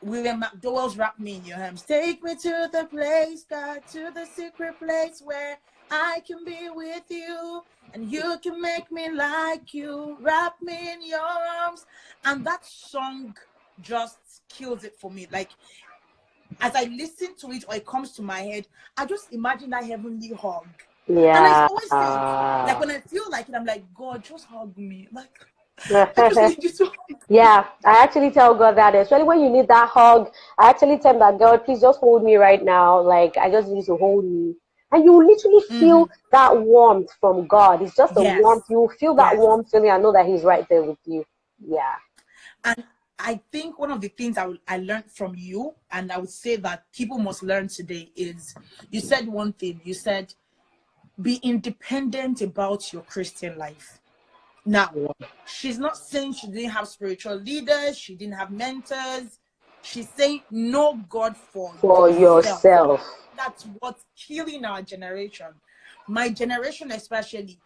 William McDowell's Wrap Me in Your Arms. Take me to the place, God, to the secret place where I can be with you and you can make me like you. Wrap me in your arms. And that song just kills it for me. Like, as I listen to it or it comes to my head, I just imagine that heavenly hug. And I always say it, like when I feel like it, I'm like, God, just hug me. Like, I just need you to hug me. Yeah, I actually tell God that, especially when you need that hug. I actually tell that, God, please just hold me right now. Like, I just need you to hold me. And you literally feel that warmth from God. It's just a warmth. You feel that warm feeling. I know that he's right there with you. Yeah. And I think one of the things I learned from you, and I would say that people must learn today, is you said one thing. You said, be independent about your Christian life. Now, she's not saying she didn't have spiritual leaders, she didn't have mentors. She's saying, know God for yourself. That's what's killing our generation. My generation especially.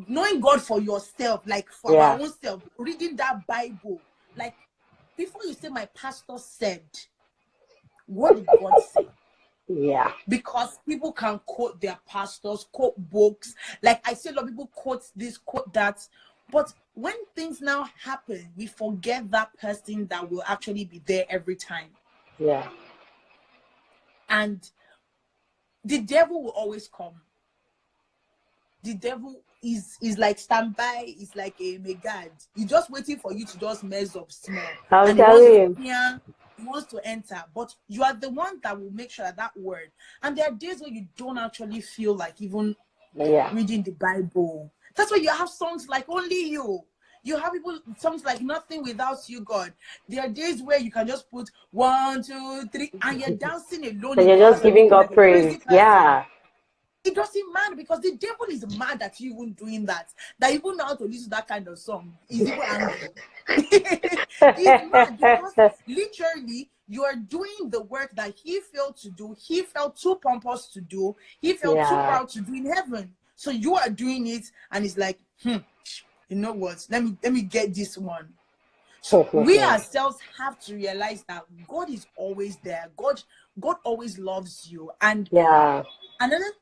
Knowing God for yourself, like for our own self, reading that Bible. Like, before you say, my pastor said, what did God say? Yeah. Because people can quote their pastors, quote books. Like I see a lot of people quote this, quote that. But when things now happen, we forget that person that will actually be there every time. Yeah. And the devil will always come. The devil is like standby, is like a megad. He's just waiting for you to just mess up small. I'm telling you. He wants to enter, but you are the one that will make sure that word. And there are days where you don't actually feel like even reading the Bible. That's why you have songs like Only You. You have people songs like Nothing Without You, God. There are days where you can just put 1, 2, 3, and you're dancing alone. And you're just giving God praise. Yeah. It doesn't matter, because the devil is mad at you even doing that. That even know how to listen to that kind of song. He's even angry. He's mad because literally you are doing the work that he failed to do. He felt too pompous to do. He felt too proud to do in heaven. So you are doing it, and it's like, you know what? Let me get this one. So we ourselves have to realize that God is always there. God always loves you. And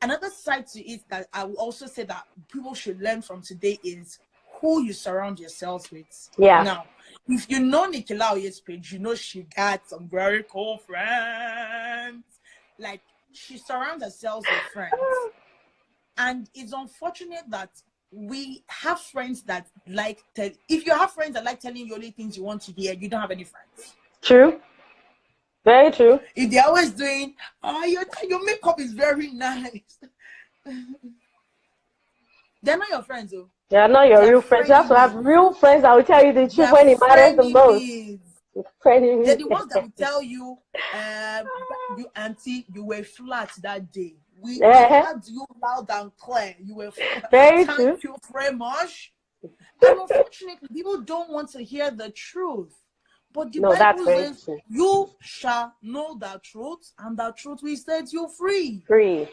another side to it that I will also say that people should learn from today is who you surround yourselves with. Now, if you know Nikki Laoye's page, you know she got some very cool friends. Like, she surrounds herself with friends. And it's unfortunate that we have friends that if you have friends that like telling you only things you want to hear, you don't have any friends. True. Very true. If they're always doing, your makeup is very nice. They're not your friends, though. They're not your real friends. You have to have real friends that will tell you the truth when it matters the most. They're the ones that will tell you, you auntie, you were flat that day. We heard you loud and clear. You were very true. thank you very much. And unfortunately, people don't want to hear the truth. But the Bible says, true. you shall know the truth, and the truth will set you free. Free.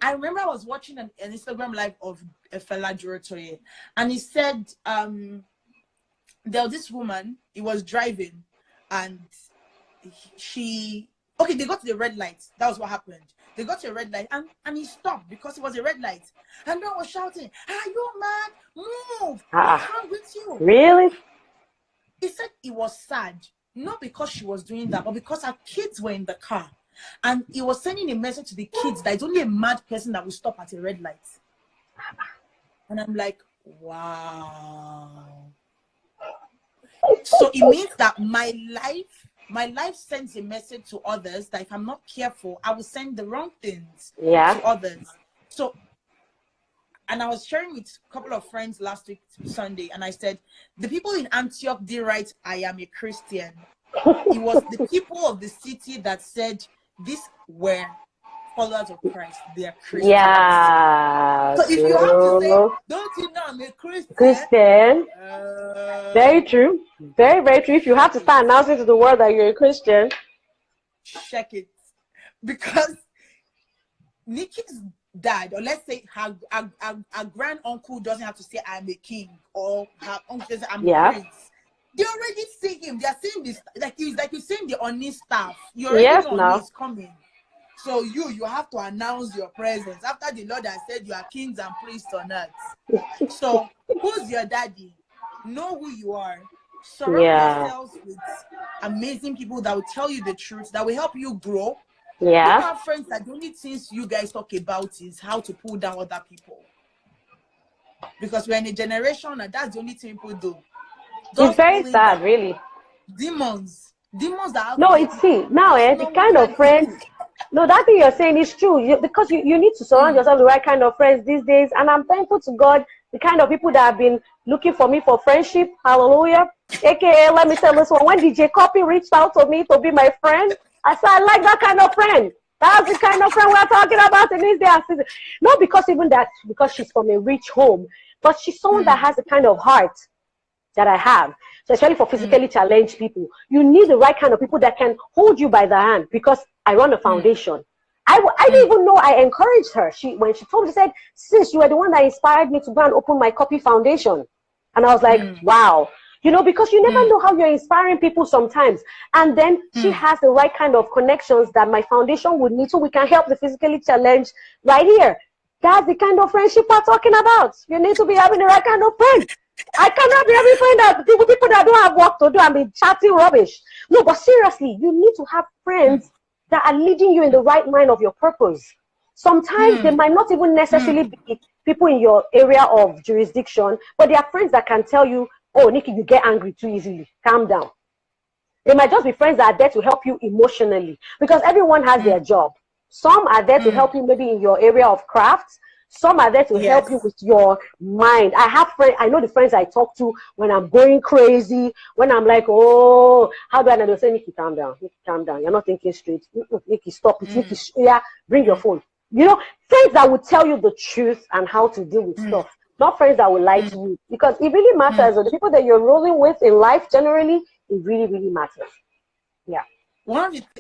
I remember I was watching an Instagram live of a fella Laoye, and he said there was this woman, he was driving, and they got to the red light. That was what happened. They got to a red light, and he stopped because it was a red light. And no one was shouting, "Are you mad? Move! What's wrong with you?" Really? He said he was sad, not because she was doing that, but because her kids were in the car. And he was sending a message to the kids that it's only a mad person that will stop at a red light. And I'm like, wow. So it means that my life sends a message to others that if I'm not careful, I will send the wrong things to others. So, and I was sharing with a couple of friends last week, Sunday, and I said, the people in Antioch did write, "I am a Christian." It was the people of the city that said, these were followers of Christ. They are Christians. Yeah. So if you have to say, "Don't you know I'm a Christian?" Very true. Very, very true. If you have to start announcing to the world that you're a Christian, check it. Because Nikki's dad, or let's say her grand uncle doesn't have to say, "I'm a king," or her uncle says, "I'm a prince." They already see him. They are seeing this, like you're seeing the honest staff. You already know he's coming. So you have to announce your presence after the Lord has said you are kings and priests on earth. So who's your daddy? Know who you are. Surround yourselves with amazing people that will tell you the truth, that will help you grow. You have friends that the only things you guys talk about is how to pull down other people. Because we're in a generation and that's the only thing people do. It's very sad, really. Demons that no, it's see now, the kind of friends. No, that thing you're saying is true. Because you need to surround yourself with the right kind of friends these days. And I'm thankful to God, the kind of people that have been looking for me for friendship. Hallelujah. AKA, let me tell this one. When DJ Copy reached out to me to be my friend, I said, I like that kind of friend. That's the kind of friend we're talking about in these days. Not because even that, because she's from a rich home, but she's someone that has the kind of heart that I have. So especially for physically challenged people, you need the right kind of people that can hold you by the hand, because I run a foundation. I didn't even know I encouraged her. When she told me, she said, "Sis, you were the one that inspired me to go and open my copy foundation." And I was like, wow. You know, because you never know how you're inspiring people sometimes. And then she has the right kind of connections that my foundation would need, so we can help the physically challenged right here. That's the kind of friendship we're talking about. You need to be having the right kind of friend. I cannot be having friends that people that don't have work to do and be chatting rubbish. No, but seriously, you need to have friends that are leading you in the right line of your purpose. Sometimes they might not even necessarily be people in your area of jurisdiction, but they are friends that can tell you, "Oh, Nikki, you get angry too easily. Calm down." They might just be friends that are there to help you emotionally, because everyone has their job. Some are there to help you maybe in your area of crafts. Some are there to help you with your mind. I have friends, I know the friends I talk to when I'm going crazy, when I'm like, "Oh, how do I know?" They'll say, "Nikki, calm down. Nikki, calm down. You're not thinking straight. Nikki, stop it. Nikki, bring your phone." You know, friends that will tell you the truth and how to deal with stuff. Not friends that will lie to you. Because it really matters. The people that you're rolling with in life, generally, it really, really matters. Yeah.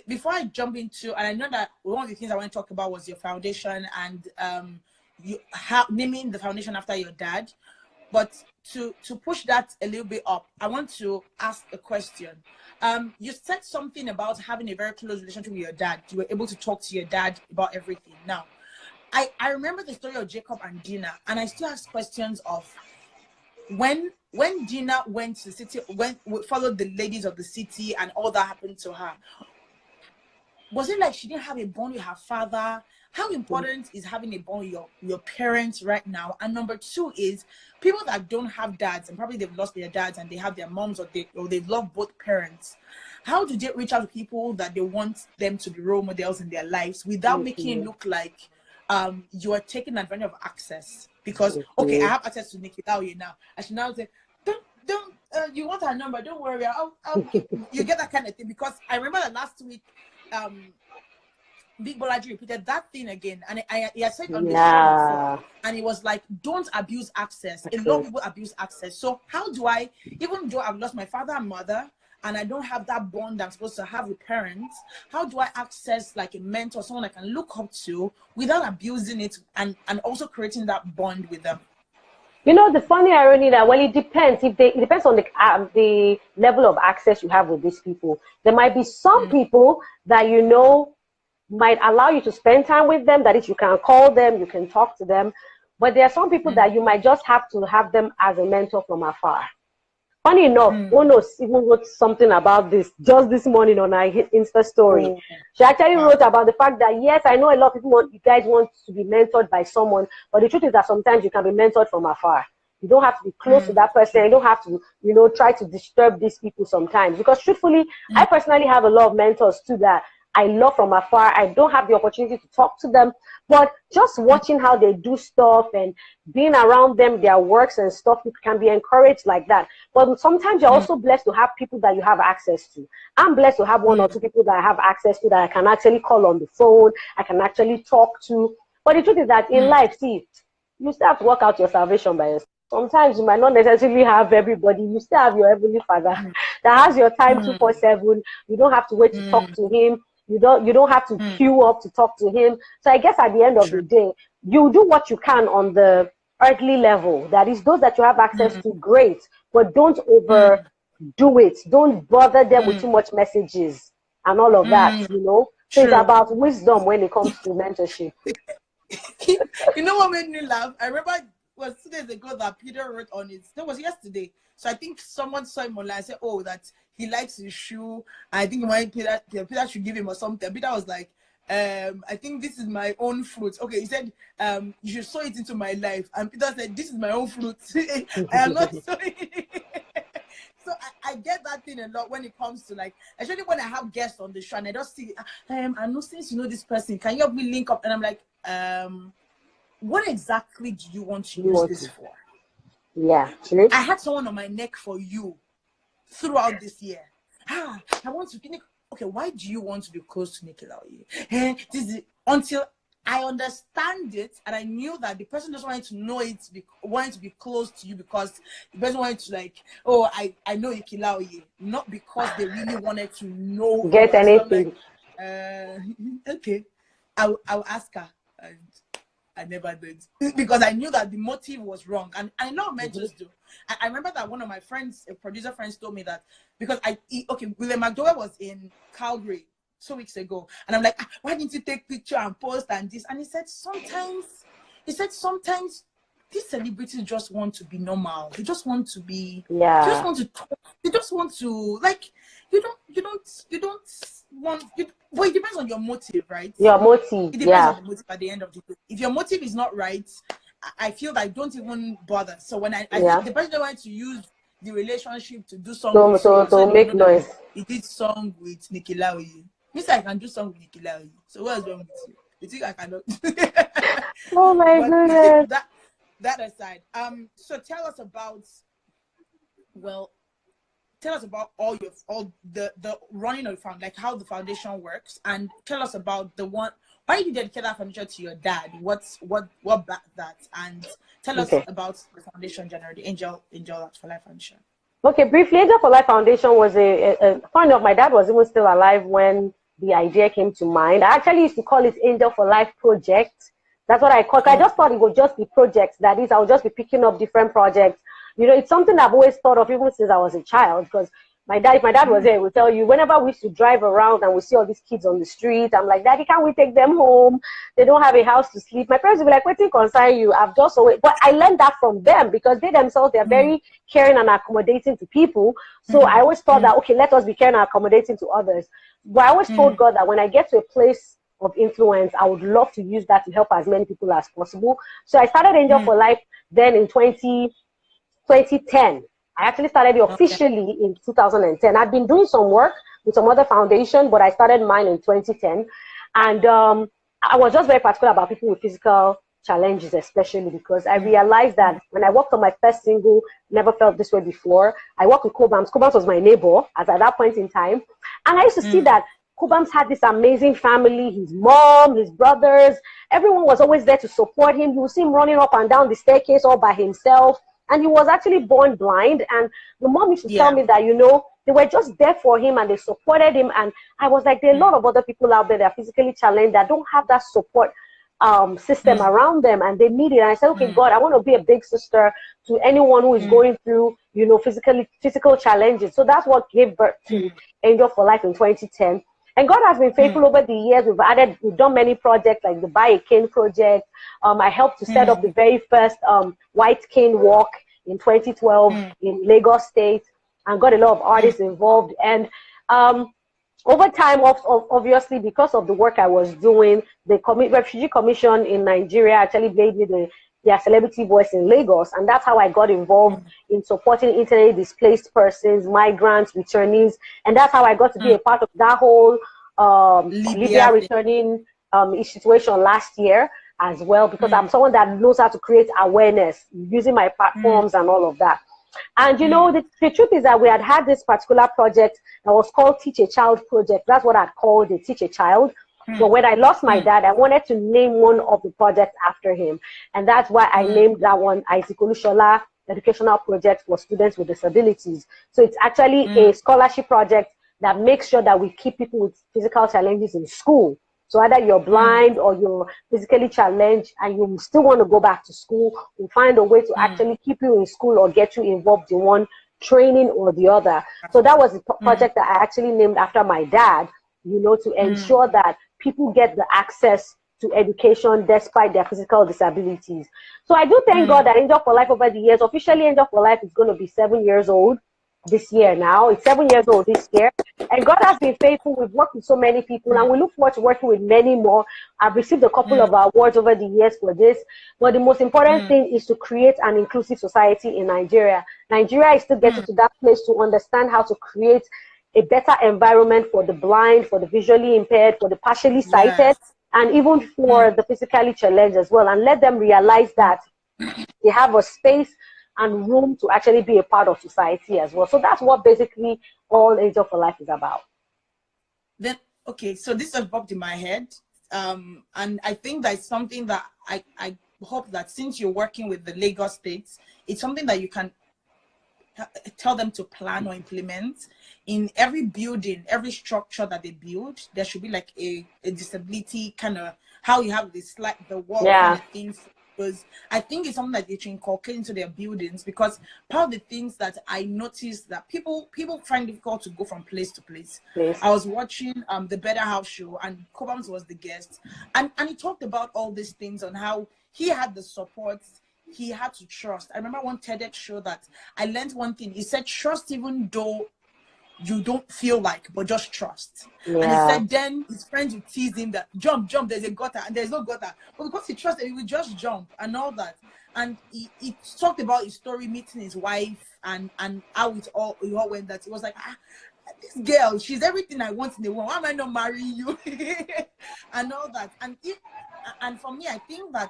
Before I jump into, and I know that one of the things I want to talk about was your foundation and naming the foundation after your dad. But to push that a little bit up, I want to ask a question. You said something about having a very close relationship with your dad. You were able to talk to your dad about everything. Now, I remember the story of Jacob and Dinah, and I still ask questions of when Dinah went to the city, when we followed the ladies of the city and all that happened to her. Was it like she didn't have a bond with her father? How important is having a bond with your parents right now? And number two is people that don't have dads, and probably they've lost their dads and they have their moms, or they've lost both parents. How do they reach out to people that they want them to be role models in their lives without making it look like you are taking advantage of access? Because okay, I have access to Nikki Laoye now. I should now say, don't you want her number? Don't worry, I'll you get that kind of thing. Because I remember that last week, Big Bolaji repeated that thing again, and he had said on the show Yeah. before, and he was like, "Don't abuse access." A lot of people abuse access. So how do I, even though I've lost my father and mother, and I don't have that bond I'm supposed to have with parents, how do I access like a mentor, someone I can look up to without abusing it, and also creating that bond with them? You know, the funny irony that, well, it depends. It depends on the level of access you have with these people. There might be some people that you know might allow you to spend time with them. That is, you can call them, you can talk to them. But there are some people that you might just have to have them as a mentor from afar. Funny enough, Ono even wrote something about this just this morning on our Insta story. She actually wrote about the fact that, yes, I know a lot of people you guys want to be mentored by someone, but the truth is that sometimes you can be mentored from afar. You don't have to be close to that person. You don't have to, you know, try to disturb these people sometimes. Because truthfully, I personally have a lot of mentors too that I love from afar. I don't have the opportunity to talk to them, but just watching how they do stuff and being around them, their works and stuff, you can be encouraged like that. But sometimes you're also blessed to have people that you have access to. I'm blessed to have one or two people that I have access to that I can actually call on the phone, I can actually talk to. But the truth is that in life, see, you still have to work out your salvation by yourself. Sometimes you might not necessarily have everybody. You still have your Heavenly Father that has your time 24/7. You don't have to wait to talk to him. You don't have to queue up to talk to him. So I guess at the end of the day, you do what you can on the earthly level. That is, those that you have access to, great. But don't overdo it. Don't bother them with too much messages and all of that, you know. So it's about wisdom when it comes to mentorship. You know what made me laugh? I remember it was 2 days ago that Peter wrote on it. That was yesterday. So I think someone saw him online and said, oh, that he likes his shoe. I think Peter should give him or something. Peter was like, I think this is my own fruit. Okay, he said, you should sow it into my life. And Peter said, this is my own fruit. I am not sowing it. So I get that thing a lot when it comes to, like, especially when I have guests on the show and I just see, I know, since you know this person, can you help me link up? And I'm like, what exactly do you want to use this for? Yeah. I had someone on my neck for you throughout this year. I want to, okay, why do you want to be close to Nikki Laoye? Until I understand it, and I knew that the person just wanted to know it, wanted to be close to you because the person wanted to, like, oh, I know Nikki Laoye, not because they really wanted to know. Get anything. So like, okay, I'll ask her. And I never did because I knew that the motive was wrong, and I know mentors do. I remember that one of my friends, a producer friends, told me that because William McDowell was in Calgary 2 weeks ago, and I'm like, why didn't you take picture and post and this? And he said sometimes these celebrities just want to be normal. They just want to be, they just want to talk. They just want to, like, you don't want, well, it depends on your motive, right? Your motive, it depends on the motive at the end of the day. If your motive is not right, I feel like don't even bother. So when I think the person wanted to use the relationship to do something, to make noise. He did song with Nikki Laoye. Means I can do song with Nikki Laoye. So what's wrong with you? You think I cannot? Oh my goodness. That aside, so tell us about all the running of the foundation, like how the foundation works, and tell us about why you dedicate that foundation to your dad. What backed that, and tell us about the foundation generally, Angel for Life Foundation. Okay, briefly, Angel for Life Foundation was a fun enough. My dad was even still alive when the idea came to mind. I actually used to call it Angel for Life Project. That's what I call it. I just thought it would just be projects. That is, I would just be picking up different projects. You know, it's something I've always thought of even since I was a child, because if my dad was there, he would tell you, whenever we used to drive around and we see all these kids on the street, I'm like, Daddy, can't we take them home? They don't have a house to sleep. My parents would be like, what do you concern you? I've just always, but I learned that from them because they themselves, they're very caring and accommodating to people. So I always thought that, okay, let us be caring and accommodating to others. But I always told God that when I get to a place of influence, I would love to use that to help as many people as possible. So I started Angel for Life then in 2010. I actually started it officially in 2010. I'd been doing some work with some other foundation, but I started mine in 2010. And I was just very particular about people with physical challenges, especially because I realized that when I worked on my first single, never felt this way before. I worked with Cobams. Cobams was my neighbor at that point in time. And I used to see that Kubams had this amazing family, his mom, his brothers, everyone was always there to support him. You would see him running up and down the staircase all by himself. And he was actually born blind. And the mom used to tell me that, they were just there for him and they supported him. And I was like, there are a lot of other people out there that are physically challenged that don't have that support system around them, and they need it. And I said, okay, God, I want to be a big sister to anyone who is going through, physical challenges. So that's what gave birth to Angel for Life in 2010. And God has been faithful over the years. We've done many projects like the Buy a Cane project. I helped to set up the very first White Cane Walk in 2012 in Lagos State, and got a lot of artists involved. And over time, obviously, because of the work I was doing, the Refugee Commission in Nigeria actually made me their celebrity voice in Lagos. And that's how I got involved in supporting internally displaced persons, migrants, returnees. And that's how I got to be a part of that whole Libya returning situation last year as well, because I'm someone that knows how to create awareness using my platforms and all of that. And the truth is that we had this particular project that was called Teach a Child Project. That's what I'd called it, Teach a Child. But when I lost my dad, I wanted to name one of the projects after him. And that's why I named that one Isaac Olushola Educational Project for Students with Disabilities. So it's actually a scholarship project that makes sure that we keep people with physical challenges in school. So either you're blind or you're physically challenged and you still want to go back to school, we'll find a way to actually keep you in school or get you involved in one training or the other. So that was the project that I actually named after my dad, to ensure that people get the access to education despite their physical disabilities. So I do thank God that Angel for Life over the years, officially Angel for Life is going to be 7 years old this year now. It's 7 years old this year. And God has been faithful. We've worked with so many people and we look forward to working with many more. I've received a couple of awards over the years for this. But the most important thing is to create an inclusive society in Nigeria. Nigeria is still getting to that place to understand how to create a better environment for the blind, for the visually impaired, for the partially sighted, and even for the physically challenged as well. And let them realize that they have a space and room to actually be a part of society as well. So that's what basically all Angel for Life is about. Then, okay, so this has popped in my head. And I think that's something that I hope that since you're working with the Lagos states, it's something that you can tell them to plan or implement in every building, every structure that they build. There should be like a disability kind of, how you have this like the wall kind of thing, because I think it's something that they should inculcate into their buildings. Because part of the things that I noticed that people find difficult to go from place to place. I was watching the Better House show and Kobams was the guest, and he talked about all these things on how he had the support. He had to trust. I remember one TEDx show that I learned one thing. He said, trust even though you don't feel like, but just trust. And he said then his friends would tease him that jump, there's a gutter, and there's no gutter. But because he trusted, he would just jump and all that. And he talked about his story meeting his wife and how it all went, that it was like, this girl, she's everything I want in the world. Why am I not marrying you? And all that. And for me, I think that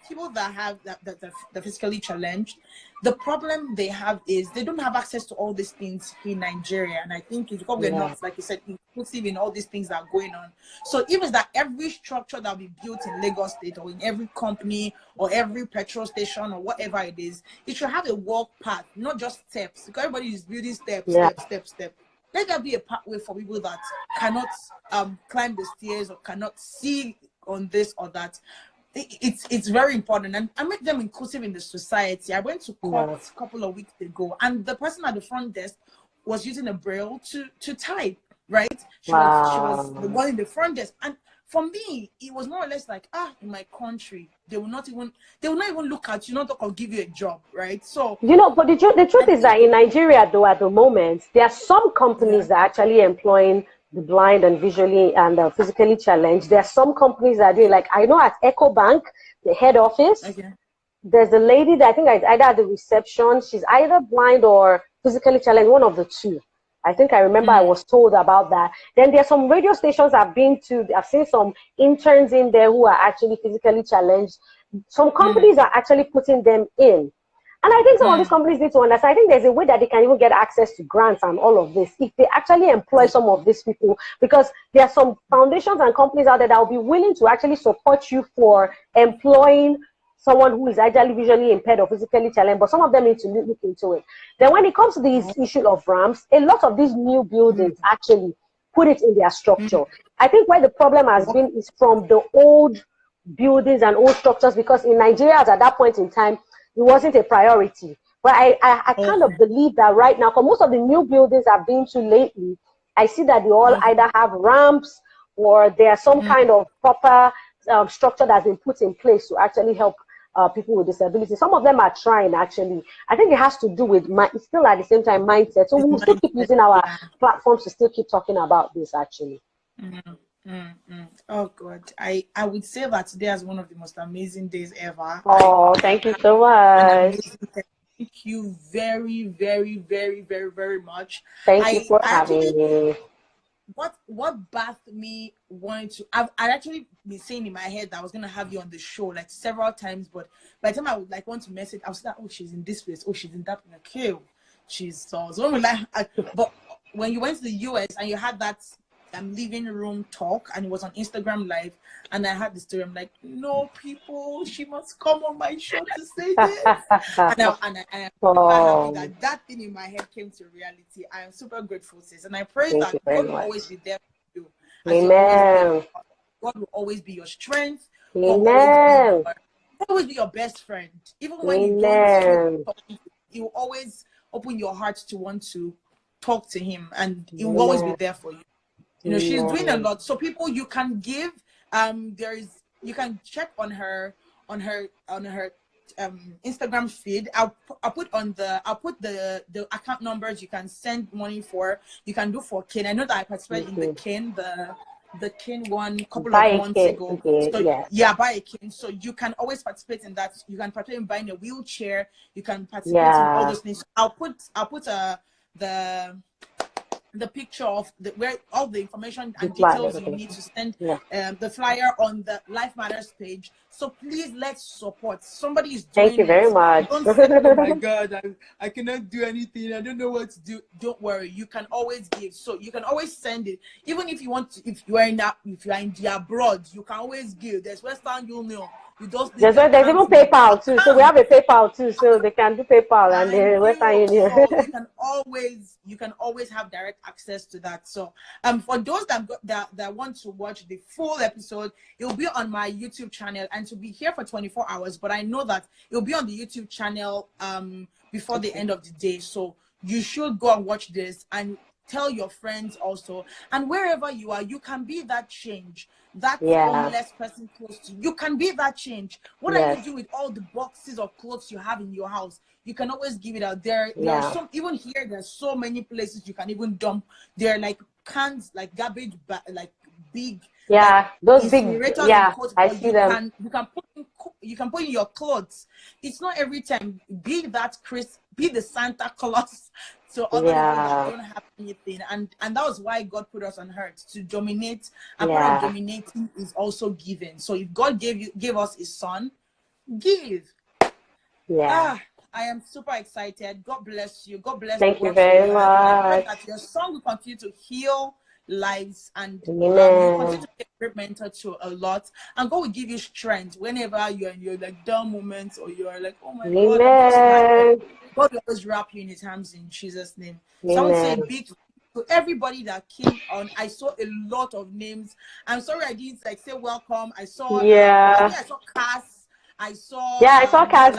people that have the physically challenged, the problem they have is they don't have access to all these things in Nigeria. And I think it's because we're not, like you said, inclusive in all these things that are going on. So even that every structure that will be built in Lagos State or in every company or every petrol station or whatever it is, it should have a walk path, not just steps. Because everybody is building steps. Let there be a pathway for people that cannot climb the stairs or cannot see on this or that. It's very important, and make them inclusive in the society. I went to court a couple of weeks ago, and the person at the front desk was using a braille to type, right? She was the one in the front desk. And for me, it was more or less like, in my country, they will not even look at you, not talk or give you a job, right? So but the truth is that in Nigeria, though, at the moment, there are some companies that are actually employing the blind and visually and physically challenged. There are some companies that are doing, like I know at EcoBank, the head office, there's a lady that I think either at the reception, she's either blind or physically challenged, one of the two. I think I remember I was told about that. Then there are some radio stations I've been to, I've seen some interns in there who are actually physically challenged. Some companies are actually putting them in. And I think some of these companies need to understand. I think there's a way that they can even get access to grants and all of this if they actually employ some of these people, because there are some foundations and companies out there that will be willing to actually support you for employing someone who is actually visually impaired or physically challenged, but some of them need to look into it. Then when it comes to this issue of ramps, a lot of these new buildings actually put it in their structure. I think where the problem has been is from the old buildings and old structures, because in Nigeria at that point in time, it wasn't a priority. But I kind of believe that right now, because most of the new buildings I've been to lately, I see that they all either have ramps or there's some kind of proper structure that's been put in place to actually help people with disabilities. Some of them are trying, actually. I think it has to do with, still at the same time, mindset. So we'll still keep using our platforms to still keep talking about this, actually. Oh God, I would say that today is one of the most amazing days ever. Oh, thank you so much. Thank you very, very, very, very, very much. Thank you for having me. What bathed me wanting to, I actually been saying in my head that I was gonna have you on the show like several times, but by the time I would like want to message, I was like, oh, she's in this place, oh, she's in that place, okay, she's so but when you went to the US and you had that living room talk and it was on Instagram Live and I had the story, I'm like, no, people, she must come on my show to say this. and I am super happy that thing in my head came to reality. I am super grateful, sis, and I pray that God will always be there for you. Amen. God will always be your strength. Amen. God will always be your best friend. Even when you don't talk, he will always open your heart to want to talk to him, and he will always be there for you. You know, she's doing a lot. So people, you can give. You can check on her Instagram feed. I'll put the account numbers you can send money for. You can do for Ken. I know that I participated in the Ken, the Ken one a couple of months ago. So yeah, buy a Ken. So you can always participate in that. You can participate in buying a wheelchair. You can participate in all those things. I'll put the picture of where all the information and details you need to send the flyer on the Life Matters page. So please, let's support. Somebody is doing Thank you very much. Don't say, oh my God, I cannot do anything. I don't know what to do. Don't worry. You can always give. So you can always send it. Even if you want to, if you are in the abroad, you can always give. There's Western Union. There's even PayPal too. So we have a PayPal too, so they can do PayPal and the Western Union. So you can always have direct access to that. So for those that want to watch the full episode, it will be on my YouTube channel, and to be here for 24 hours. But I know that it will be on the YouTube channel before the end of the day. So you should go and watch this and tell your friends also. And wherever you are, you can be that change. That homeless person close to you. You can be that change. What are you doing with all the boxes of clothes you have in your house? You can always give it out there. There are some, even here, there's so many places you can even dump. There are like cans, like garbage, like big. Those big. I see them. You can put in your clothes. It's not every time. Be that Chris. Be the Santa Claus. So other people that don't have anything, and that was why God put us on earth to dominate, and part of dominating is also giving. So if God gave us His Son, give. I am super excited. God bless you. God bless you. Thank you very much. I pray that your song will continue to heal lives, and you continue to be a great mentor to a lot, and God will give you strength whenever you're in your like down moments, or you're like, oh my God, I'm just tired. God will always wrap you in His arms in Jesus' name. Someone say big to everybody that came on. I saw a lot of names. I'm sorry I didn't like say welcome. I saw I saw Cass. I saw Cass.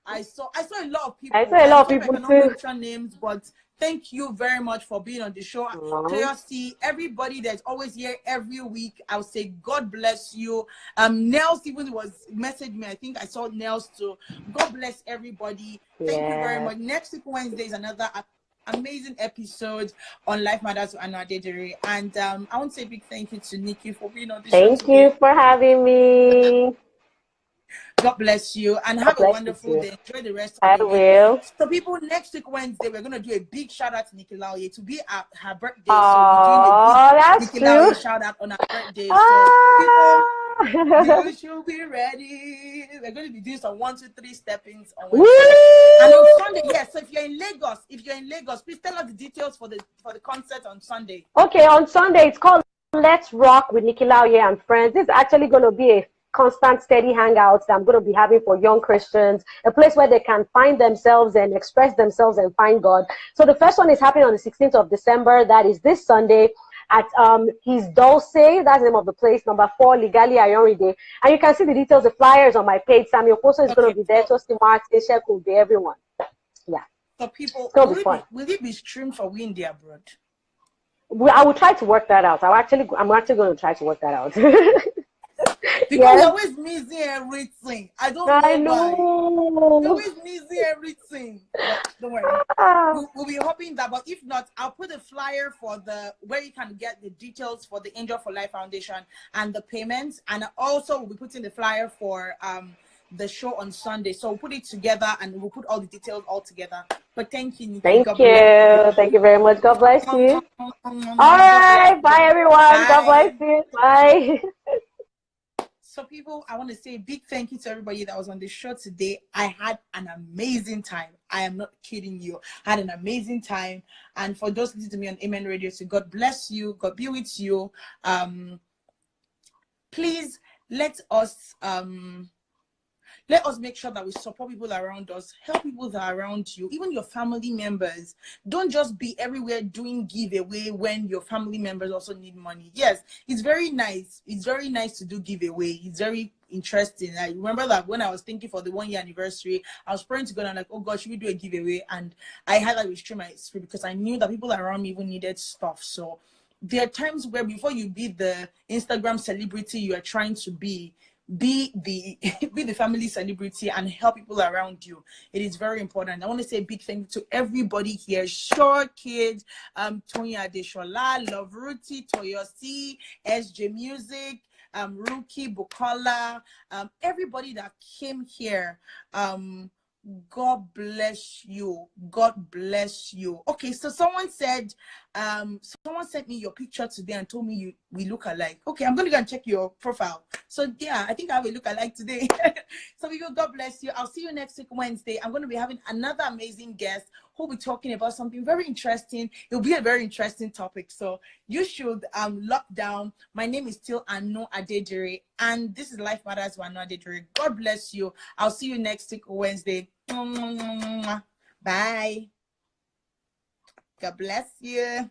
I saw a lot of people. I saw a lot of people too. I cannot mention names, but thank you very much for being on the show. Clearly, everybody that's always here every week, I'll say God bless you. Nels even was messaged me. I think I saw Nels too. God bless everybody. Thank you very much. Next week Wednesday is another amazing episode on Life Matters with Adedire. And I want to say a big thank you to Nikki for being on the show today. Thank you for having me. God bless you and God have a bless you wonderful too. day. Enjoy the rest of I the week. will. So, people, next week, Wednesday, we're going to do a big shout out to Nikki Laoye to be at her birthday. So, we'll be doing a big Oh, that's Nikki true. Laoye shout out on her birthday. So, people, Ah. you should be ready. We're going to be doing some 1, 2, 3 steppings on Woo! Wednesday. And on Sunday, yes. So if you're in Lagos, please tell us the details for the concert on Sunday. Okay, on Sunday it's called Let's Rock with Nikki Laoye and friends. This is actually going to be a constant, steady hangouts that I'm going to be having for young Christians, a place where they can find themselves and express themselves and find God. So the first one is happening on the 16th of December. That is this Sunday at his Dulce, that's the name of the place, number 4, Ligali Ayoride. And you can see the details, the flyers on my page. Samuel Poso is going to be there. Toasty Marks, Ishak will be everyone. Yeah. So people, It'll be fun. will it be streamed for we in the abroad? I will try to work that out. I'm actually going to try to work that out. Because we're always missing everything. I don't know why. We're always missing everything. But don't worry. We'll be hoping that, but if not, I'll put a flyer for where you can get the details for the Angel for Life Foundation and the payments. And also we'll be putting the flyer for the show on Sunday. So we'll put it together and we'll put all the details all together. But thank you, Nikki. Thank you. Thank you very much. God bless you. All right. Bye, everyone. Bye. God bless you. Bye. So people, I want to say a big thank you to everybody that was on the show today. I had an amazing time. I am not kidding you. I had an amazing time. And for those listening to me on Amen Radio, so God bless you. God be with you. Please let us make sure that we support people around us, help people that are around you, even your family members. Don't just be everywhere doing giveaway when your family members also need money. Yes, it's very nice. It's very nice to do giveaway. It's very interesting. I remember that when I was thinking for the 1 year anniversary, I was praying to God and like, oh God, should we do a giveaway? And I had that restrain my spirit because I knew that people around me even needed stuff. So there are times where before you be the Instagram celebrity you are trying to be the be the family celebrity and help people around you. It is very important. I want to say a big thank you to everybody here. Shore Kids, Tonya Deshola, Love Ruti, Toyosi, SJ Music, Rookie, Bukola, everybody that came here. God bless you. God bless you. Okay, so someone said, someone sent me your picture today and told me we look alike. Okay, I'm gonna go and check your profile. So yeah, I think I will look alike today. So God bless you. I'll see you next week Wednesday. I'm gonna be having another amazing guest who'll be talking about something very interesting. It'll be a very interesting topic. So you should lock down. My name is still Aanu Adedire, and this is Life Matters with Aanu Adedire. God bless you. I'll see you next week Wednesday. Bye. God bless you.